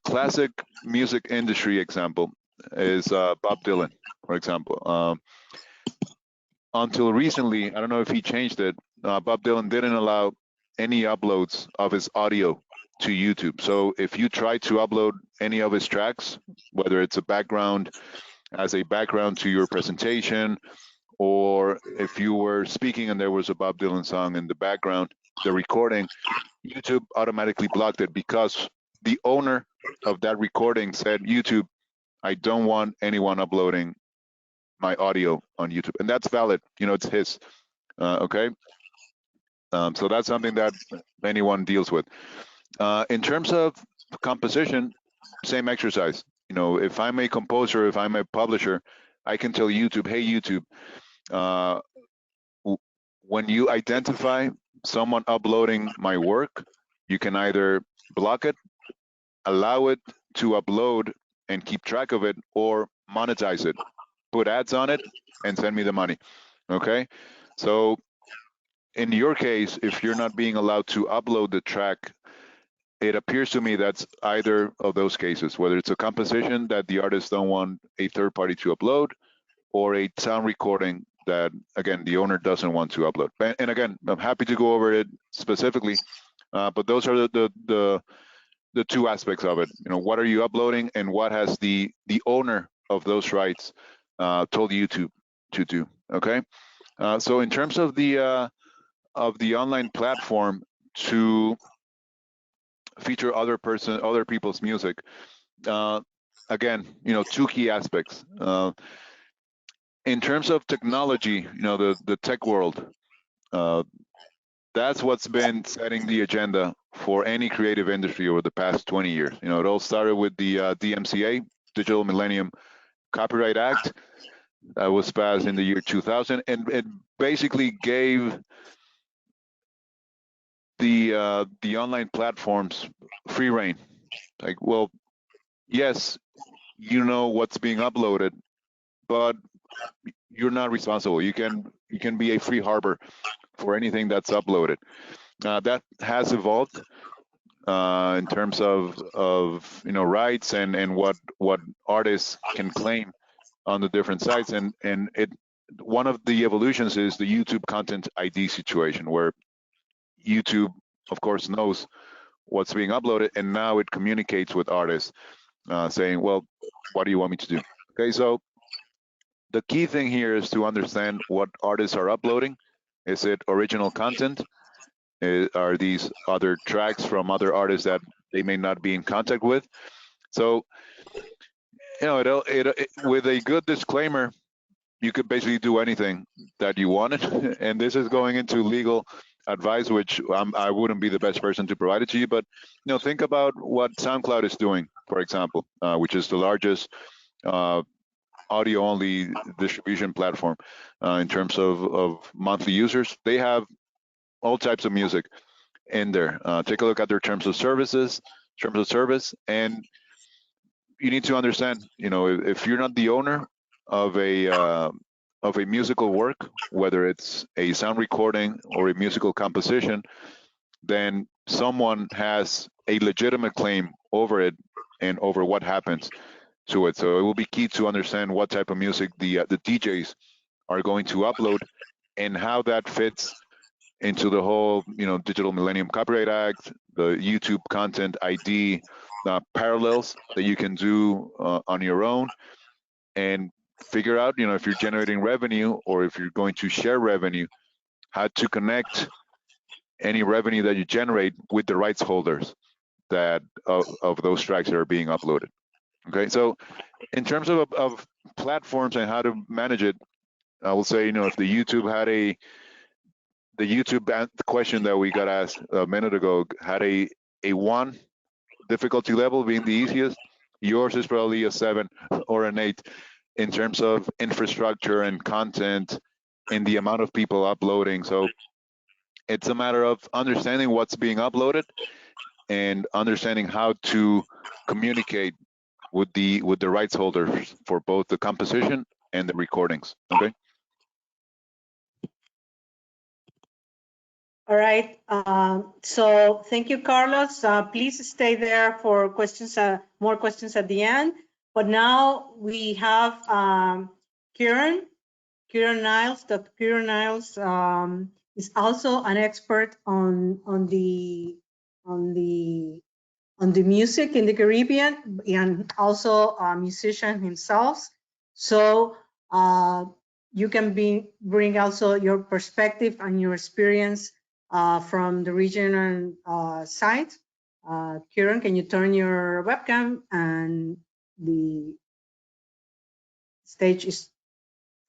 classic music industry example is Bob Dylan, for example. Until recently, I don't know if he changed it, Bob Dylan didn't allow any uploads of his audio to YouTube. So if you try to upload any of his tracks, whether it's a background to your presentation, or if you were speaking and there was a Bob Dylan song in the background, the recording, YouTube automatically blocked it because the owner of that recording said, YouTube, I don't want anyone uploading my audio on YouTube. And that's valid, it's his, okay? So that's something that anyone deals with. In terms of composition, same exercise. If I'm a composer, if I'm a publisher, I can tell YouTube, hey, YouTube, when you identify someone uploading my work, you can either block it, allow it to upload and keep track of it, or monetize it, put ads on it, and send me the money, okay? So in your case, if you're not being allowed to upload the track, it appears to me that's either of those cases, whether it's a composition that the artists don't want a third party to upload, or a sound recording that, again, the owner doesn't want to upload. And again, I'm happy to go over it specifically, but those are the the two aspects of it. What are you uploading, and what has the owner of those rights told you to do? Okay. So in terms of the online platform to feature other people's music, again, two key aspects. In terms of technology, the tech world, that's what's been setting the agenda for any creative industry over the past 20 years. It all started with the DMCA, Digital Millennium Copyright Act, that was passed in the year 2000, and it basically gave the online platforms free reign. Like, well, yes, you know what's being uploaded, but you're not responsible. You can be a free harbor for anything that's uploaded. That has evolved in terms of rights and what artists can claim on the different sites, and one of the evolutions is the YouTube content ID situation, where YouTube, of course, knows what's being uploaded, and now it communicates with artists, saying, well, what do you want me to do? Okay, so the key thing here is to understand what artists are uploading. Is it original content? Are these other tracks from other artists that they may not be in contact with? So, with a good disclaimer, you could basically do anything that you wanted. And this is going into legal advice, which I wouldn't be the best person to provide it to you. But think about what SoundCloud is doing, for example, which is the largest audio-only distribution platform in terms of monthly users. They have all types of music in there. Take a look at their terms of service, and you need to understand, if you're not the owner of a musical work, whether it's a sound recording or a musical composition, then someone has a legitimate claim over it and over what happens to it. So it will be key to understand what type of music the DJs are going to upload and how that fits into the whole, Digital Millennium Copyright Act, the YouTube Content ID, parallels that you can do on your own, and figure out, if you're generating revenue or if you're going to share revenue, how to connect any revenue that you generate with the rights holders of those tracks that are being uploaded. Okay, so in terms of platforms and how to manage it, I will say, if the YouTube had the question that we got asked a minute ago had a 1 difficulty level being the easiest, yours is probably a 7 or an 8 in terms of infrastructure and content and the amount of people uploading. So it's a matter of understanding what's being uploaded and understanding how to communicate with the rights holders for both the composition and the recordings. Okay. All right. So thank you, Carlos. Please stay there for questions, more questions at the end. But now we have Keron Niles. Dr. Keron Niles is also an expert on the music in the Caribbean, and also a musician himself. So you can bring also your perspective and your experience from the regional side. Keron, can you turn your webcam, and the stage is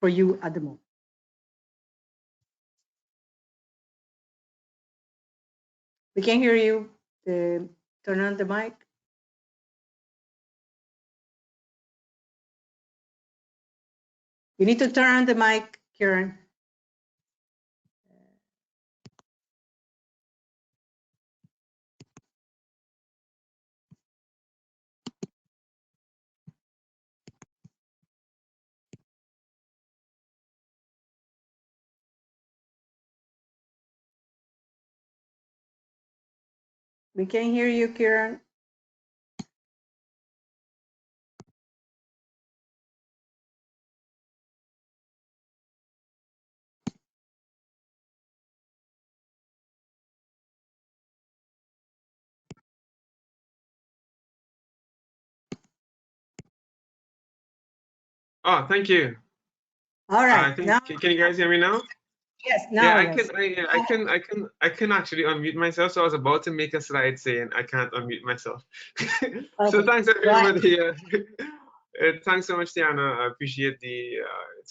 for you at the moment. We can hear you. Turn on the mic. You need to turn on the mic, Keron. We can hear you, Keron. Oh, thank you. All I right, think now, can you guys hear me now? yes, Yeah, now, I yes. can. I can actually unmute myself. So I was about to make a slide saying I can't unmute myself. So Okay, thanks go ahead. everybody. Thanks so much, Diana. I appreciate the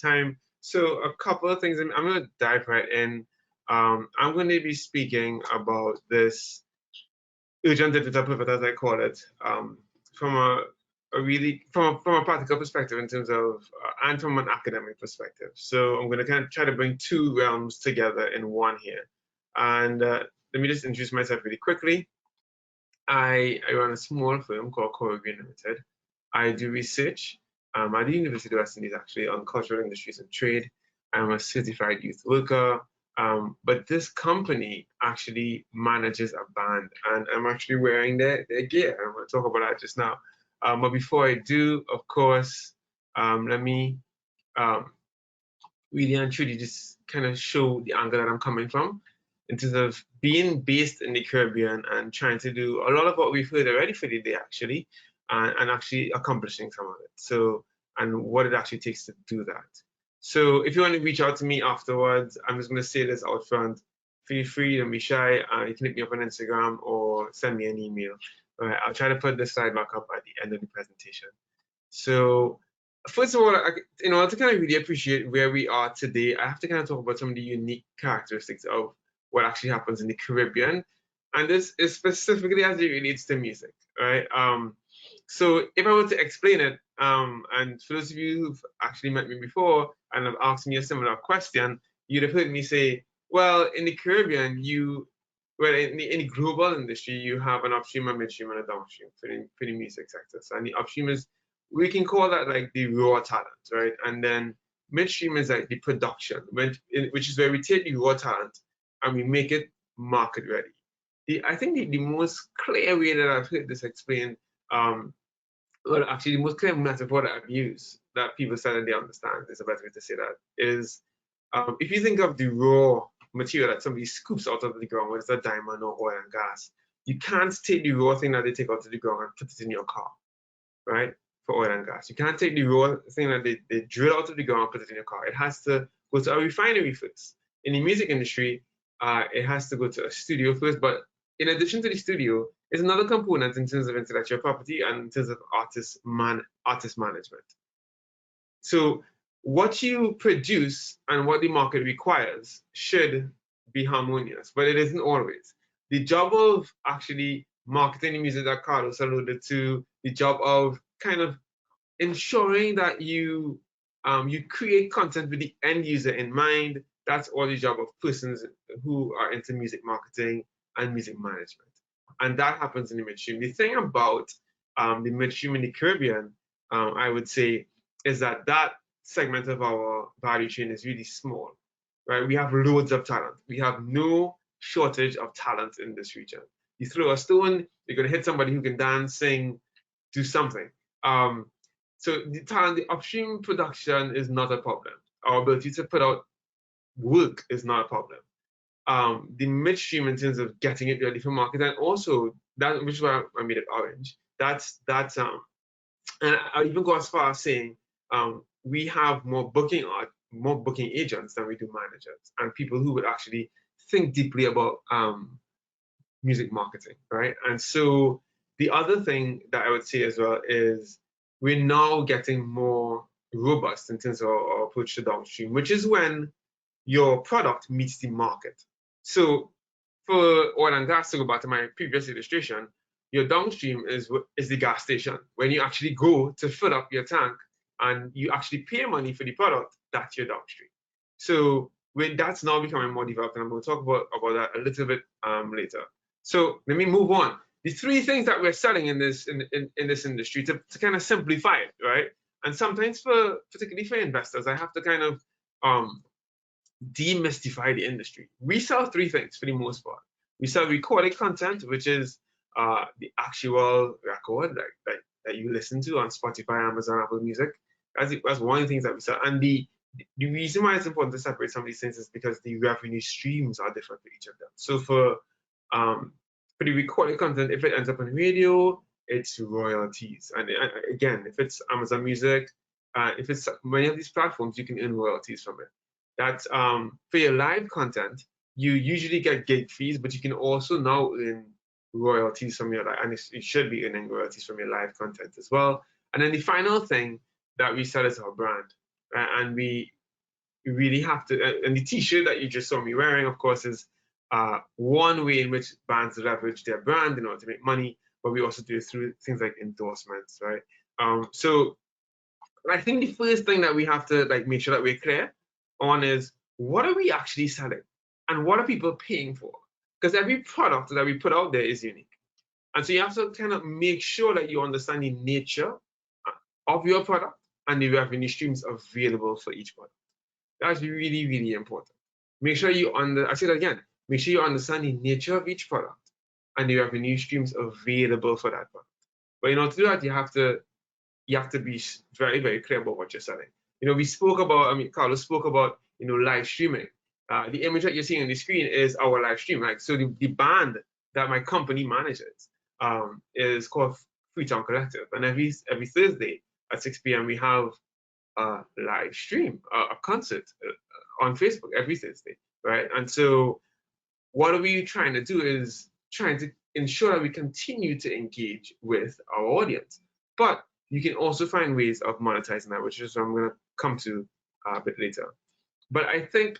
time. So a couple of things. I'm going to dive right in. I'm going to be speaking about this urgent digital pivot, as I call it, from a really from a practical perspective in terms of and from an academic perspective. So I'm going to kind of try to bring two realms together in one here. And let me just introduce myself really quickly. I run a small firm called Konu Limited. I do research at the University of West Indies, actually, on cultural industries and trade. I'm a certified youth worker. But this company actually manages a band, and I'm actually wearing their gear. I'm going to talk about that just now. But before I do, of course, let me really and truly just kind of show the angle that I'm coming from in terms of being based in the Caribbean and trying to do a lot of what we've heard already for the day, actually, and actually accomplishing some of it. So, and what it actually takes to do that. So, if you want to reach out to me afterwards, I'm just going to say this out front. Feel free, don't be shy. You can hit me up on Instagram or send me an email. All right, I'll try to put this slide back up at the end of the presentation. So, first of all, in order to kind of really appreciate where we are today, I have to kind of talk about some of the unique characteristics of what actually happens in the Caribbean. And this is specifically as it relates to music, right? So if I were to explain it, and for those of you who've actually met me before and have asked me a similar question, you'd have heard me say, well, in the Caribbean, well, in the global industry, you have an upstream, a midstream, and a downstream for the music sector. So, and the upstream is, we can call that like the raw talent, right? And then midstream is like the production, which is where we take the raw talent and we make it market ready. I think the most clear way that I've heard this explained, well, actually, the most clear metaphor that I've used that people suddenly understand, is a better way to say that, is if you think of the raw material that somebody scoops out of the ground, whether it's a diamond or oil and gas, you can't take the raw thing that they take out of the ground and put it in your car, right? For oil and gas. You can't take the raw thing that they drill out of the ground and put it in your car. It has to go to a refinery first. In the music industry, it has to go to a studio first, but in addition to the studio, is another component in terms of intellectual property and in terms of artist management. So what you produce and what the market requires should be harmonious, but it isn't always. The job of actually marketing the music that Carlos alluded to, the job of kind of ensuring that you create content with the end user in mind, that's all the job of persons who are into music marketing and music management. And that happens in the midstream. The thing about the midstream in the Caribbean, I would say, is that that segment of our value chain is really small, right? We have loads of talent. We have no shortage of talent in this region. You throw a stone, you're going to hit somebody who can dance, sing, do something. So the talent, the upstream production is not a problem. Our ability to put out work is not a problem. The midstream in terms of getting it ready for market, and also that, which is why I made it orange. And I even go as far as saying we have more booking agents than we do managers, and people who would actually think deeply about music marketing, right? And so the other thing that I would say as well is we're now getting more robust in terms of our approach to downstream, which is when your product meets the market. So for oil and gas, to go back to my previous illustration, your downstream is the gas station. When you actually go to fill up your tank and you actually pay money for the product, that's your downstream. So when that's now becoming more developed, and I'm going to talk about that a little bit later. So let me move on. The three things that we're selling in this industry to kind of simplify it, right? And sometimes particularly for investors, I have to kind of demystify the industry. We sell three things for the most part. We sell recorded content, which is the actual record that you listen to on Spotify, Amazon, Apple Music. That's one of the things that we sell. And the reason why it's important to separate some of these things is because the revenue streams are different for each of them. So for the recorded content, if it ends up on radio, it's royalties. And again, if it's Amazon Music, if it's many of these platforms, you can earn royalties from it. That's for your live content, you usually get gig fees, but you can also now earn royalties from your live, and you should be earning royalties from your live content as well. And then the final thing that we sell is our brand, right? And we really have to, and the t-shirt that you just saw me wearing, of course, is one way in which brands leverage their brand in order to make money, but we also do it through things like endorsements, right? So I think the first thing that we have to like make sure that we're clear on is, what are we actually selling and what are people paying for? Because every product that we put out there is unique. And so you have to kind of make sure that you understand the nature of your product and the revenue streams available for each product. That's really, really important. Make sure you I say that again, make sure you understand the nature of each product and the revenue streams available for that product. But in order to do that, you have to be very, very clear about what you're selling. You know, we spoke about, Carlos spoke about, live streaming. The image that you're seeing on the screen is our live stream. Like, so the band that my company manages is called Freetown Collective. And every Thursday at 6 p.m. we have a live stream, a concert on Facebook every Thursday, right? And so what are we trying to do is trying to ensure that we continue to engage with our audience. But you can also find ways of monetizing that, which is what I'm going to come to a bit later. But I think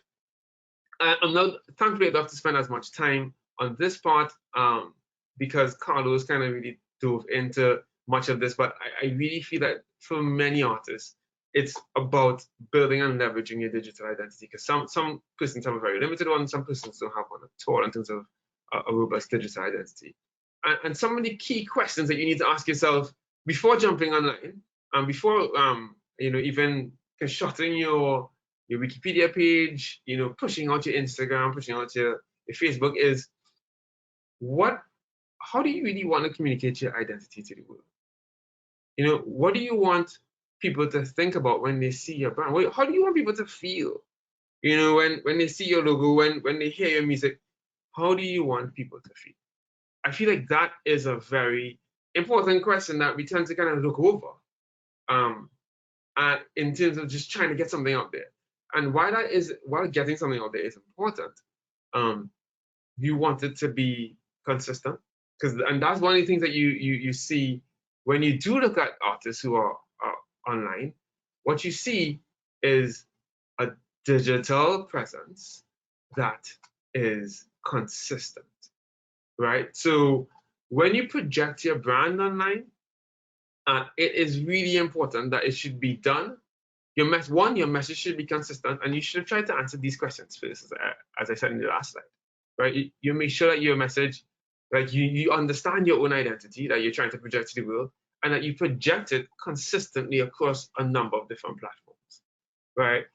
I'm not, thankfully, I don't have to spend as much time on this part because Carlos kind of really dove into much of this. But I really feel that for many artists, it's about building and leveraging your digital identity, because some persons have a very limited one, some persons don't have one at all in terms of a robust digital identity. And some of the key questions that you need to ask yourself before jumping online and before even constructing your Wikipedia page, pushing out your Instagram, pushing out your Facebook is, how do you really want to communicate your identity to the world? What do you want people to think about when they see your brand? How do you want people to feel? When they see your logo, when they hear your music, how do you want people to feel? I feel like that is a very important question that we tend to kind of look over in terms of just trying to get something out there. And while getting something out there is important, you want it to be consistent, and that's one of the things that you see when you do look at artists who are online. What you see is a digital presence that is consistent, right? So when you project your brand online, it is really important that it should be done. Your message should be consistent, and you should try to answer these questions first, as I said in the last slide, right? You make sure that your message, like you understand your own identity that you're trying to project to the world, and that you project it consistently across a number of different platforms, right?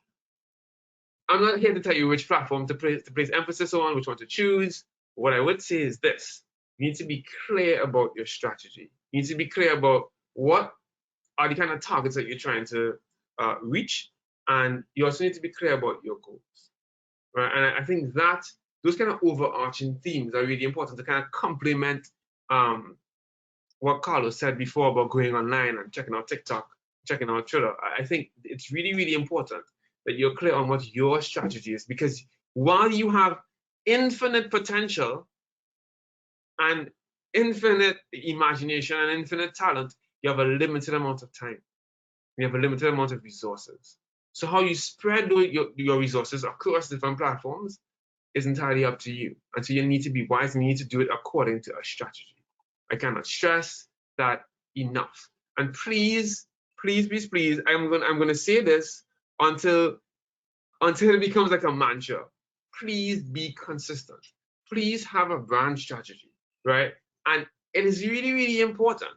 I'm not here to tell you which platform to place emphasis on, which one to choose. What I would say is this: you need to be clear about your strategy. You need to be clear about what are the kind of targets that you're trying to reach, and you also need to be clear about your goals, right? And I think that those kind of overarching themes are really important to kind of complement what Carlos said before about going online and checking out TikTok, checking out Twitter. I think it's really, really important that you're clear on what your strategy is, because while you have infinite potential and infinite imagination and infinite talent, you have a limited amount of time. You have a limited amount of resources. So how you spread your resources across different platforms is entirely up to you. And so you need to be wise, and you need to do it according to a strategy. I cannot stress that enough. And please, please, please, please, I'm going to say this until it becomes like a mantra. Please be consistent. Please have a brand strategy, right? And it is really, really important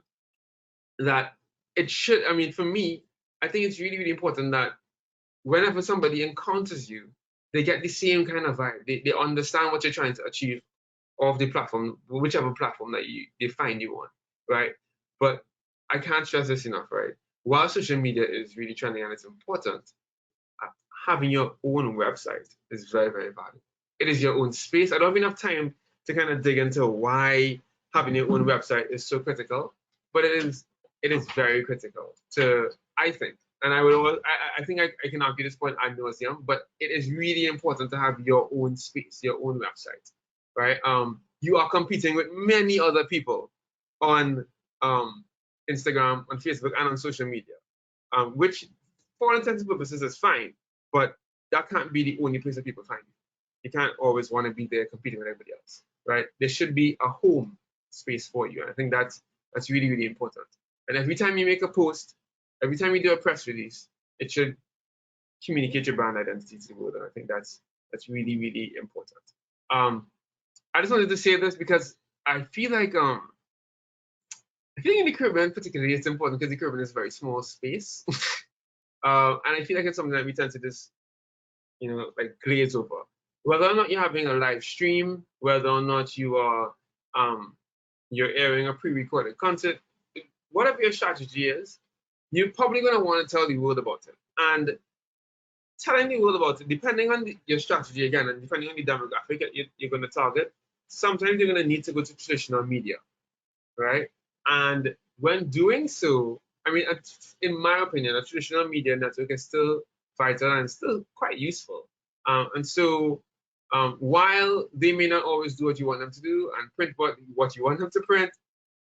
that it should, for me, I think it's really, really important that whenever somebody encounters you, they get the same kind of vibe. They understand what you're trying to achieve off the platform, whichever platform that they find you on, right? But I can't stress this enough, right? While social media is really trending and it's important, having your own website is very, very valuable. It is your own space. I don't have enough time to kind of dig into why having your own website is so critical, but it is very critical to, I think, and I would always, I think I can argue this point ad nauseum, but it is really important to have your own space, your own website, right? You are competing with many other people on Instagram, on Facebook, and on social media, which for all intents and purposes is fine, but that can't be the only place that people find you. You can't always want to be there competing with everybody else, right? There should be a home space for you. And I think that's really, really important. And every time you make a post, every time you do a press release, it should communicate your brand identity to the world. And I think that's really, really important. I just wanted to say this because I feel like in the Caribbean particularly, it's important because the Caribbean is a very small space. And I feel like it's something that we tend to just, like glaze over. Whether or not you're having a live stream, whether or not you are you're airing a pre-recorded concert, whatever your strategy is, you're probably going to want to tell the world about it. And telling the world about it, depending on your strategy again, and depending on the demographic that you're going to target, sometimes you're going to need to go to traditional media, right? And when doing so, I mean, in my opinion, a traditional media network is still vital and still quite useful. And so while they may not always do what you want them to do and print what you want them to print,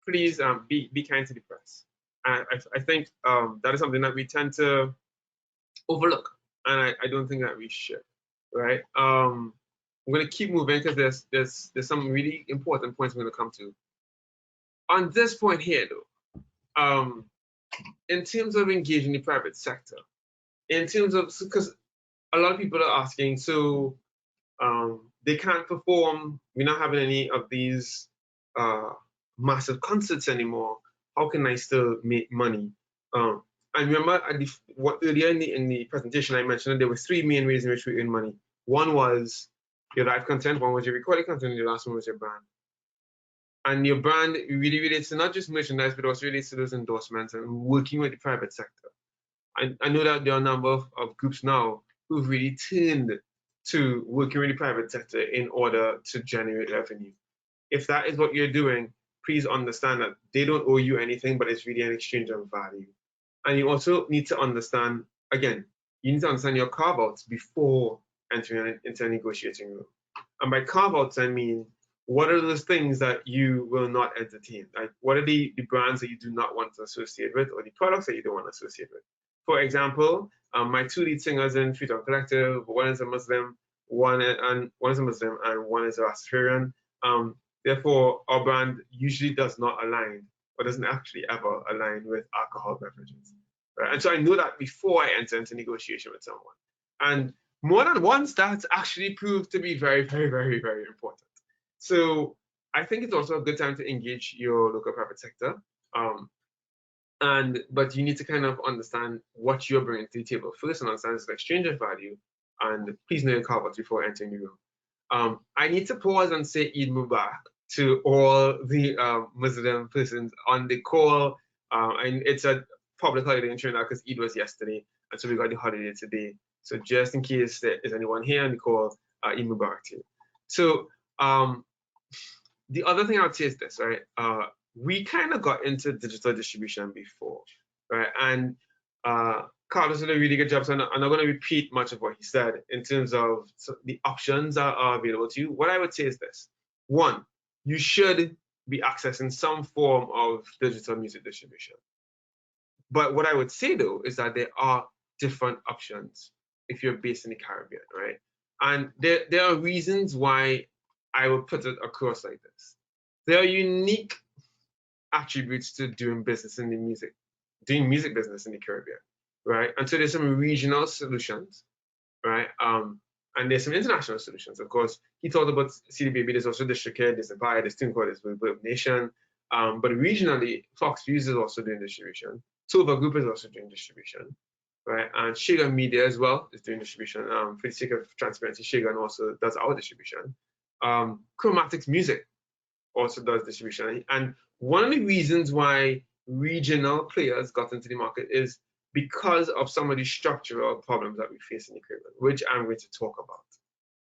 please be kind to the press. And I think that is something that we tend to overlook, and I don't think that we should, right? I'm going to keep moving because there's some really important points I'm going to come to. On this point here, though, in terms of engaging the private sector, in terms of, because a lot of people are asking, so they can't perform, we're not having any of these massive concerts anymore, how can I still make money? And remember, earlier in the presentation I mentioned that there were three main ways in which we earn money. One was your live content, one was your recorded content, and the last one was your brand. And your brand really relates to not just merchandise, but also relates to those endorsements and working with the private sector. I know that there are a number of groups now who've really turned to working with the private sector in order to generate revenue. If that is what you're doing, please understand that they don't owe you anything, but it's really an exchange of value. And you also need to understand, again, you need to understand your carve-outs before entering into a negotiating room. And by carve-outs, I mean, what are those things that you will not entertain? Like, what are the brands that you do not want to associate with, or the products that you don't want to associate with? For example, my two lead singers in Freetown Collective, one is a Muslim, one is a Muslim, and one is a Rastafarian. Therefore, our brand usually does not align, or doesn't actually ever align with alcohol beverages. Right? And so I know that before I enter into negotiation with someone. And more than once, that's actually proved to be very, very, very, very important. So I think it's also a good time to engage your local private sector. But you need to kind of understand what you're bringing to the table first and understand the exchange of value. And please know your carve-outs before entering the room. I need to pause and say Eid Mubarak to all the Muslim persons on the call. And it's a public holiday in Trinidad because Eid was yesterday, and so we got the holiday today. So just in case there is anyone here on the call, Eid Mubarak to you. So the other thing I would say is this, right? We kind of got into digital distribution before, right? And Carlos did a really good job, so I'm not going to repeat much of what he said in terms of the options that are available to you. What I would say is this. One, you should be accessing some form of digital music distribution. But what I would say, though, is that there are different options if you're based in the Caribbean, right? And there are reasons why I would put it across like this. There are unique attributes to doing music business in the Caribbean, right? And so there's some regional solutions, right? And there's some international solutions. Of course, he talked about CD Baby. There's also District Care, there's Empire, there's Tune Code, there's Web Nation. But regionally, Fox News is also doing distribution. Silver Group is also doing distribution, right? And Shagan Media as well is doing distribution. For the sake of transparency, Shagan also does our distribution. Chromatics Music also does distribution. And one of the reasons why regional players got into the market is because of some of the structural problems that we face in the Caribbean, which I'm going to talk about,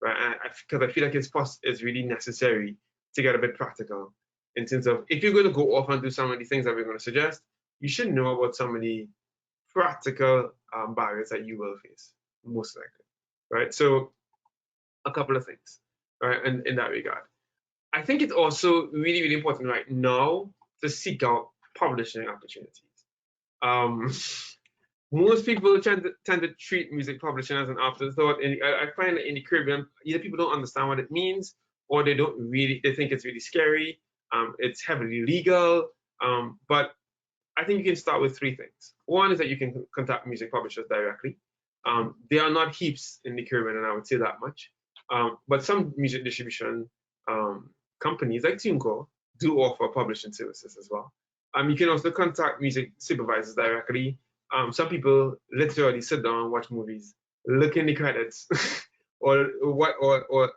right? Because I feel like it's really necessary to get a bit practical in terms of if you're going to go off and do some of the things that we're going to suggest, you should know about some of the practical barriers that you will face, most likely, right? So a couple of things, right, in that regard. I think it's also really, really important right now to seek out publishing opportunities. Most people tend to treat music publishing as an afterthought, and I find that in the Caribbean, either people don't understand what it means, or they think it's really scary. It's heavily legal, but I think you can start with three things. One is that you can contact music publishers directly. There are not heaps in the Caribbean, and I would say that much. But some music distribution companies like TuneCore do offer publishing services as well. You can also contact music supervisors directly. Some people literally sit down and watch movies, look in the credits, or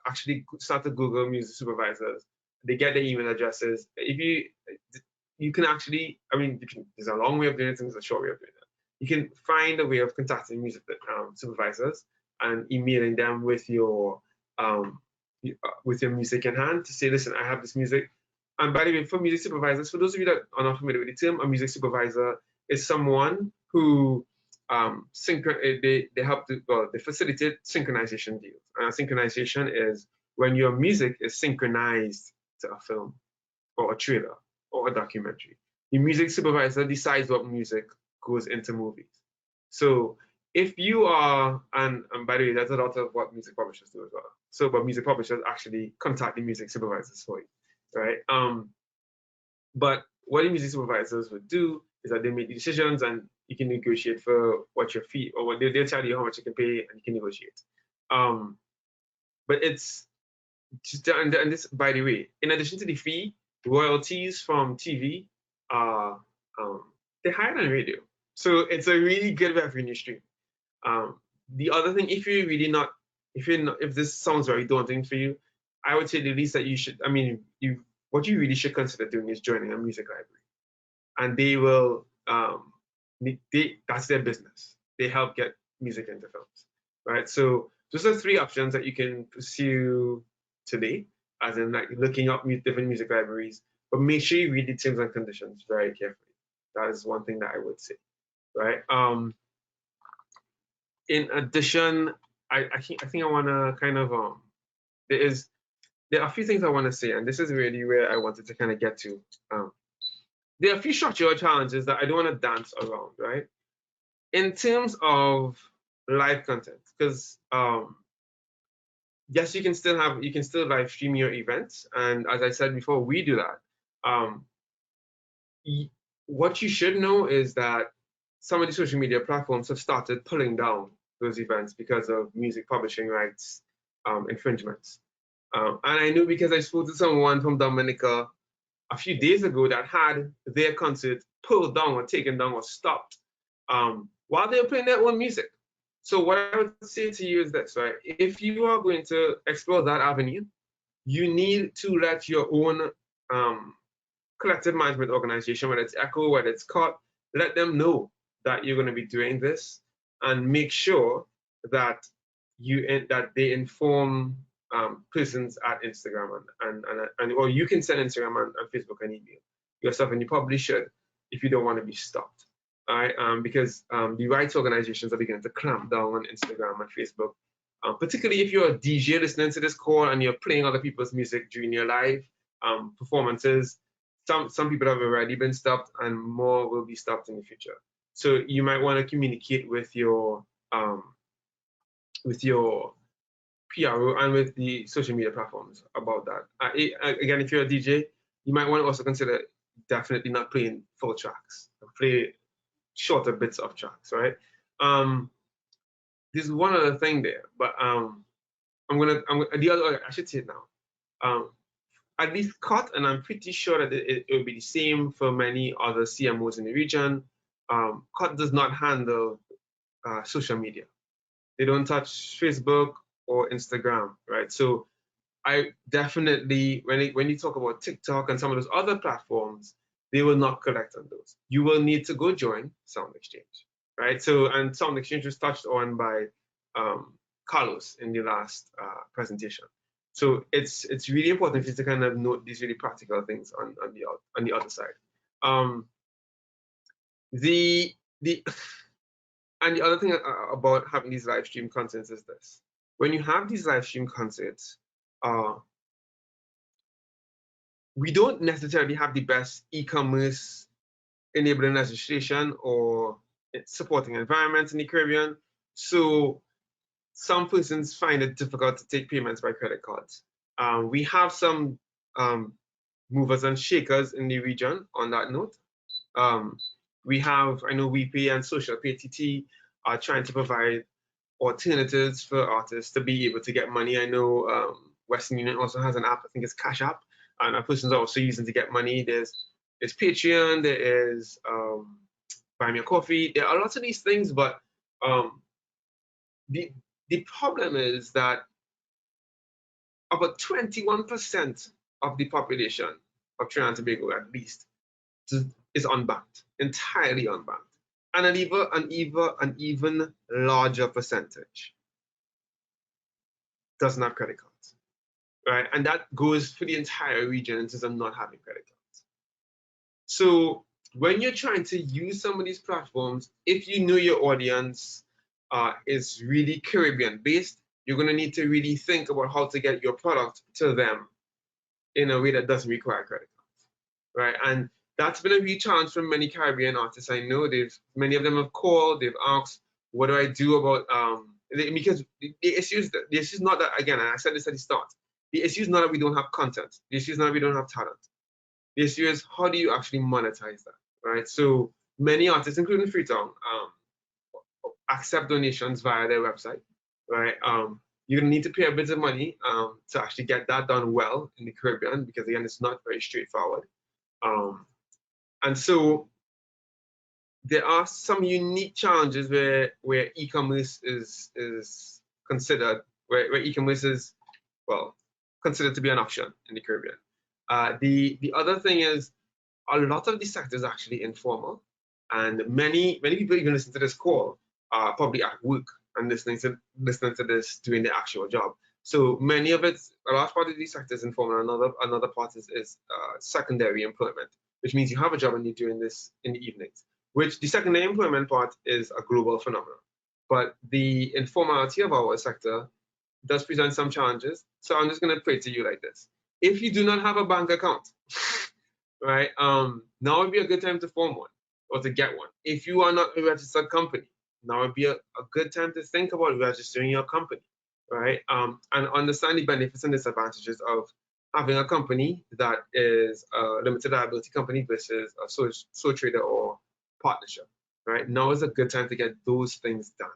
actually start to Google music supervisors. They get their email addresses. If you can actually, there's a long way of doing it and there's a short way of doing it. You can find a way of contacting music supervisors and emailing them with your music in hand to say, listen, I have this music. And by the way, for music supervisors, for those of you that are not familiar with the term, a music supervisor is someone who they facilitate synchronization deals. And synchronization is when your music is synchronized to a film or a trailer or a documentary. The music supervisor decides what music goes into movies. So if you are, and by the way, that's a lot of what music publishers do as well. So, but music publishers actually contact the music supervisors for you, right? But what the music supervisors would do is that they make the decisions, and you can negotiate for what your fee, or what they'll tell you how much you can pay, and you can negotiate. But it's just, and this, by the way, in addition to the fee, royalties from TV are they're higher than radio, so it's a really good revenue stream. The other thing, if this sounds very daunting for you, I would say the least that you should, what you really should consider doing is joining a music library, and they will, that's their business. They help get music into films, right? So those are three options that you can pursue today, as in like looking up different music libraries, but make sure you read the terms and conditions very carefully. That is one thing that I would say, right? In addition, I think I want to kind of there are a few things I want to say, and this is really where I wanted to kind of get to. There are a few structural challenges that I don't want to dance around, right? In terms of live content, because yes, you can still live stream your events, and as I said before, we do that. What you should know is that some of the social media platforms have started pulling down those events because of music publishing rights infringements. And I know because I spoke to someone from Dominica a few days ago that had their concert pulled down or taken down or stopped while they were playing their own music. So what I would say to you is this, right? If you are going to explore that avenue, you need to let your own collective management organization, whether it's ECHO, whether it's COT, let them know that you're going to be doing this, and make sure that they inform persons at Instagram and or you can send Instagram and Facebook an email yourself, and you probably should if you don't want to be stopped. All right, because the rights organizations are beginning to clamp down on Instagram and Facebook, particularly if you're a DJ listening to this call and you're playing other people's music during your live performances. Some people have already been stopped, and more will be stopped in the future. So you might want to communicate with your PRO and with the social media platforms about that. Again, if you're a DJ, you might want to also consider definitely not playing full tracks. Play shorter bits of tracks, right? There's one other thing there, but I should say it now. At least COT, and I'm pretty sure that it will be the same for many other CMOs in the region. COT does not handle social media. They don't touch Facebook or Instagram, right? So I definitely, when you talk about TikTok and some of those other platforms, they will not collect on those. You will need to go join Sound Exchange, right? So, and Sound Exchange was touched on by Carlos in the last presentation. So it's really important for you to kind of note these really practical things on the other side. And the other thing about having these live stream concerts is this: when you have these live stream concerts, we don't necessarily have the best e-commerce enabling legislation or supporting environments in the Caribbean. So some persons find it difficult to take payments by credit cards. We have some movers and shakers in the region on that note. We have, I know WePay and Social PTT are trying to provide alternatives for artists to be able to get money. I know Western Union also has an app, I think it's Cash App, and a person's also using to get money. There's Patreon, there is Buy Me a Coffee. There are lots of these things, but the problem is that about 21% of the population of Trinidad and Tobago, at least, is unbanked, entirely unbanked. And an even larger percentage doesn't have credit cards, right? And that goes for the entire region in terms of not having credit cards. So when you're trying to use some of these platforms, if you know your audience is really Caribbean based, you're going to need to really think about how to get your product to them in a way that doesn't require credit cards, right? And that's been a real challenge for many Caribbean artists. I know many of them have called, they've asked, what do I do about, because the issue is not that, again, and I said this at the start, the issue is not that we don't have content. The issue is not that we don't have talent. The issue is how do you actually monetize that, right? So many artists, including Freetown, accept donations via their website, right? You're gonna need to pay a bit of money to actually get that done well in the Caribbean, because again, it's not very straightforward. And so there are some unique challenges where e-commerce is considered, where e-commerce is, well, considered to be an option in the Caribbean. The other thing is a lot of the sector is actually informal, and many people even listen to this call are probably at work and listening to this doing the actual job. So many of it, a large part of these sectors informal, another part is secondary employment, which means you have a job and you're doing this in the evenings, which the secondary employment part is a global phenomenon. But the informality of our sector does present some challenges. So I'm just going to put it to you like this. If you do not have a bank account, right, now would be a good time to form one or to get one. If you are not a registered company, now would be a good time to think about registering your company, right? And understand the benefits and disadvantages of having a company that is a limited liability company versus a sole trader or partnership, right? Now is a good time to get those things done.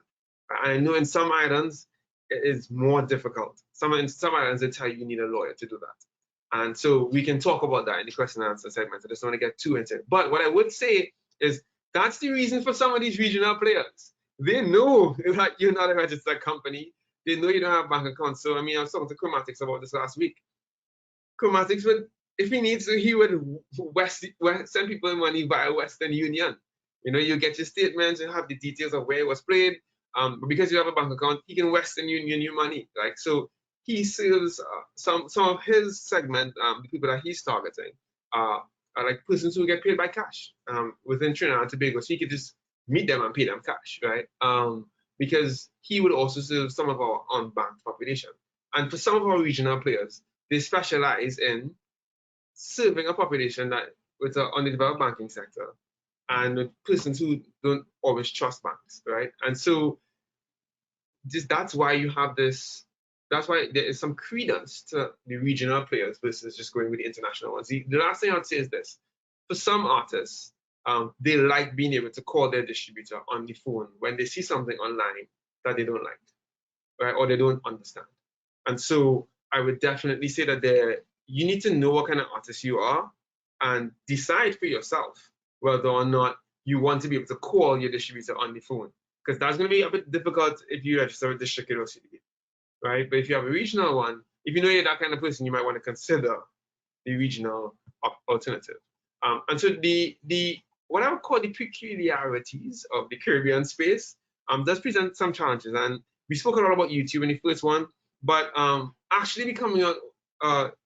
I know in some islands, it is more difficult. In some islands, they tell you need a lawyer to do that. And so we can talk about that in the question and answer segment. I just don't want to get too into it. But what I would say is that's the reason for some of these regional players. They know that you're not a registered company. They know you don't have bank accounts. So, I mean, I was talking to Chromatics about this last week. Chromatics would, if he needs to, he would send people money via Western Union. You know, you get your statements, you have the details of where it was played. But because you have a bank account, he can Western Union your money. Like, so he sells some of his segment, the people that he's targeting are like persons who get paid by cash within Trinidad and Tobago. So he could just meet them and pay them cash, right? Because he would also serve some of our unbanked population. And for some of our regional players, they specialize in serving a population that with an underdeveloped banking sector and with persons who don't always trust banks, right? And so that's why you have this, that's why there is some credence to the regional players versus just going with the international ones. The last thing I'd say is this: for some artists, they like being able to call their distributor on the phone when they see something online that they don't like, right, or they don't understand. And so I would definitely say that you need to know what kind of artist you are and decide for yourself whether or not you want to be able to call your distributor on the phone, because that's going to be a bit difficult if you register with District or CDB, right? But if you have a regional one, if you know you're that kind of person, you might want to consider the regional alternative. And so the what I would call the peculiarities of the Caribbean space does present some challenges. And we spoke a lot about YouTube in the first one, but actually becoming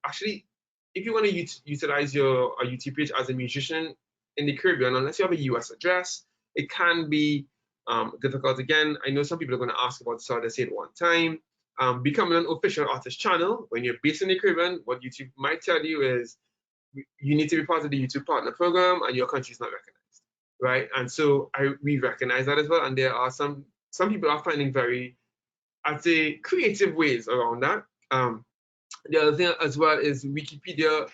actually, if you want to utilize your YouTube page as a musician in the Caribbean, unless you have a US address, it can be difficult. Again, I know some people are going to ask about Saw They Say It One Time. Becoming an official artist channel when you're based in the Caribbean, what YouTube might tell you is you need to be part of the YouTube Partner Program and your country is not recognized, right? And so we recognize that as well. And there are some people are finding very, I'd say, creative ways around that. The other thing as well is Wikipedia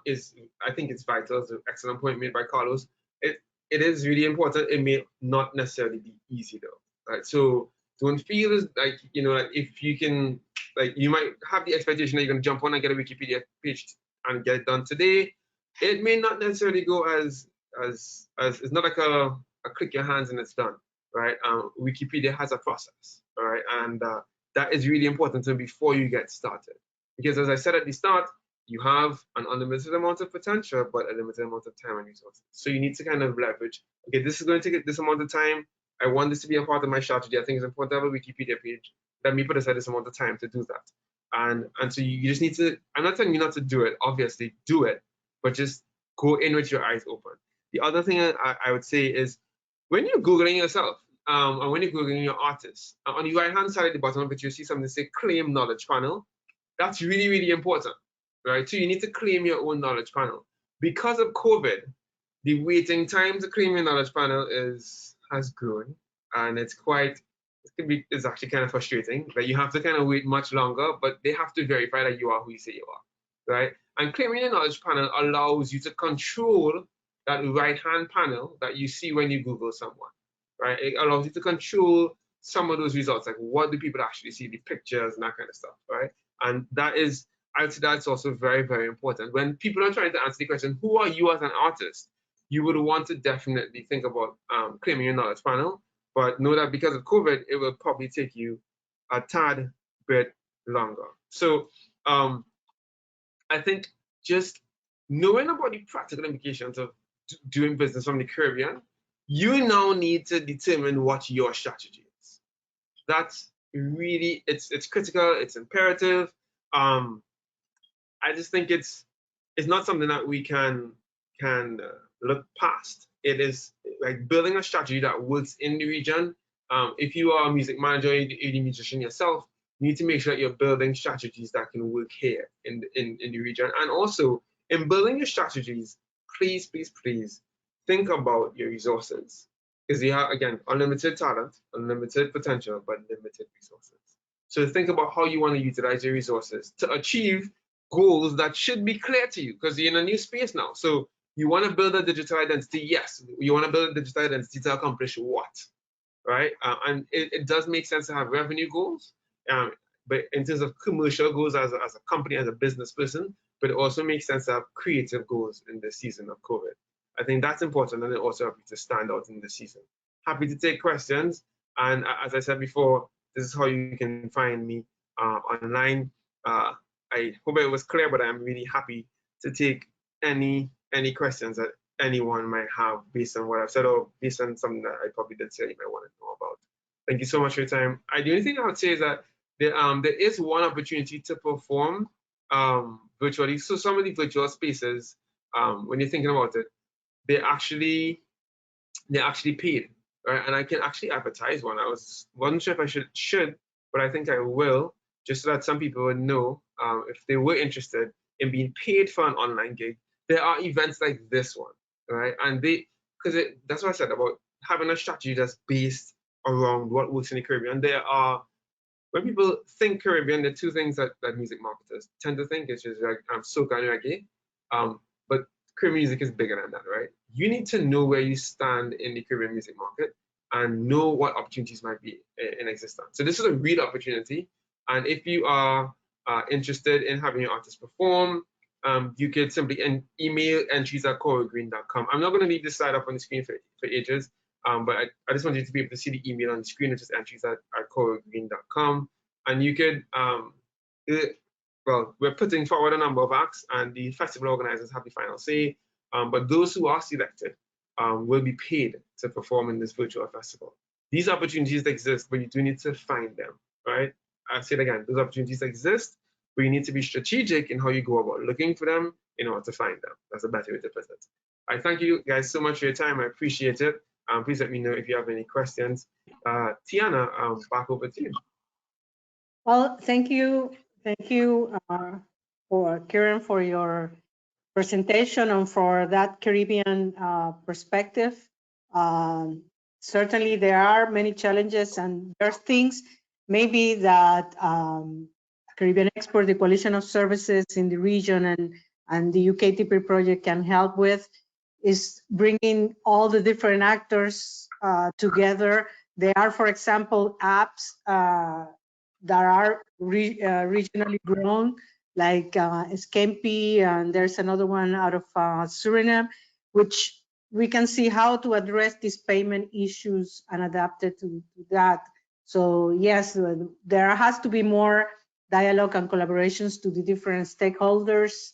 is, I think it's vital. It's an excellent point made by Carlos. It is really important. It may not necessarily be easy though, right? So don't feel like, you know, like if you can, like you might have the expectation that you're going to jump on and get a Wikipedia page and get it done today. It may not necessarily go as it's not like a click your hands and it's done, right? Wikipedia has a process, all right? And that is really important to before you get started. Because as I said at the start, you have an unlimited amount of potential, but a limited amount of time and resources. So you need to kind of leverage, okay, this is going to take this amount of time. I want this to be a part of my strategy. I think it's important to have a Wikipedia page. Let me put aside this amount of time to do that. And so you just need to, I'm not telling you not to do it, obviously do it, but just go in with your eyes open. The other thing I would say is when you're Googling yourself, and when you're Googling your artists, on the right-hand side at the bottom of it, you see something that say claim knowledge panel. That's really, really important, right? So you need to claim your own knowledge panel. Because of COVID, the waiting time to claim your knowledge panel has grown, and it's actually kind of frustrating that you have to kind of wait much longer, but they have to verify that you are who you say you are, right? And claiming your knowledge panel allows you to control that right-hand panel that you see when you Google someone, right? It allows you to control some of those results, like what do people actually see, the pictures and that kind of stuff, right? And that is, I'd say that's also very, very important. When people are trying to answer the question, who are you as an artist? You would want to definitely think about claiming your knowledge panel, but know that because of COVID, it will probably take you a tad bit longer. So I think just knowing about the practical implications of doing business from the Caribbean, you now need to determine what your strategy is. That's really, it's critical, it's imperative. I just think it's not something that we can look past. It is like building a strategy that works in the region. If you are a music manager, you're a musician yourself, you need to make sure that you're building strategies that can work here in the region. And also, in building your strategies, please, please, please think about your resources. Because you have, again, unlimited talent, unlimited potential, but limited resources. So think about how you want to utilize your resources to achieve goals that should be clear to you, because you're in a new space now. So you want to build a digital identity, yes. You want to build a digital identity to accomplish what, right? And it does make sense to have revenue goals, but in terms of commercial goals as a company, as a business person, but it also makes sense to have creative goals in the season of COVID. I think that's important, and it also helps you to stand out in the season. Happy to take questions, and as I said before, this is how you can find me online. I hope it was clear, but I'm really happy to take any questions that anyone might have based on what I've said or based on something that I probably did say you might want to know about. Thank you so much for your time. The only thing I would say is that there is one opportunity to perform virtually. So some of the virtual spaces, when you're thinking about it, they're actually paid, right? And I can actually advertise one. I wasn't sure if I should, but I think I will, just so that some people would know if they were interested in being paid for an online gig. There are events like this one, right? And that's what I said about having a strategy that's based around what works in the Caribbean. When people think Caribbean, there are two things that music marketers tend to think, which is like soca and reggae. But Caribbean music is bigger than that, right? You need to know where you stand in the Caribbean music market and know what opportunities might be in existence. So this is a real opportunity. And if you are interested in having your artist perform, you could simply email entries@corogreen.com. I'm not going to leave this slide up on the screen for ages, but I just want you to be able to see the email on the screen, which is entries@corogreen.com. And you could, well, we're putting forward a number of acts, and the festival organizers have the final say. But those who are selected will be paid to perform in this virtual festival. These opportunities exist, but you do need to find them, right? I'll say it again, those opportunities exist, but you need to be strategic in how you go about looking for them in order to find them. That's a better way to put it. I thank you guys so much for your time. I appreciate it. Please let me know if you have any questions. Tiana, back over to you. Well, thank you for Keron for your presentation and for that Caribbean perspective. Certainly, there are many challenges, and there's things maybe that Caribbean Export, the Coalition of Services in the region, and the UKTP project can help with, is bringing all the different actors together. There are, for example, apps that are regionally grown, like Scampi, and there's another one out of Suriname, which we can see how to address these payment issues and adapt it to that. So yes, there has to be more dialogue and collaborations to the different stakeholders.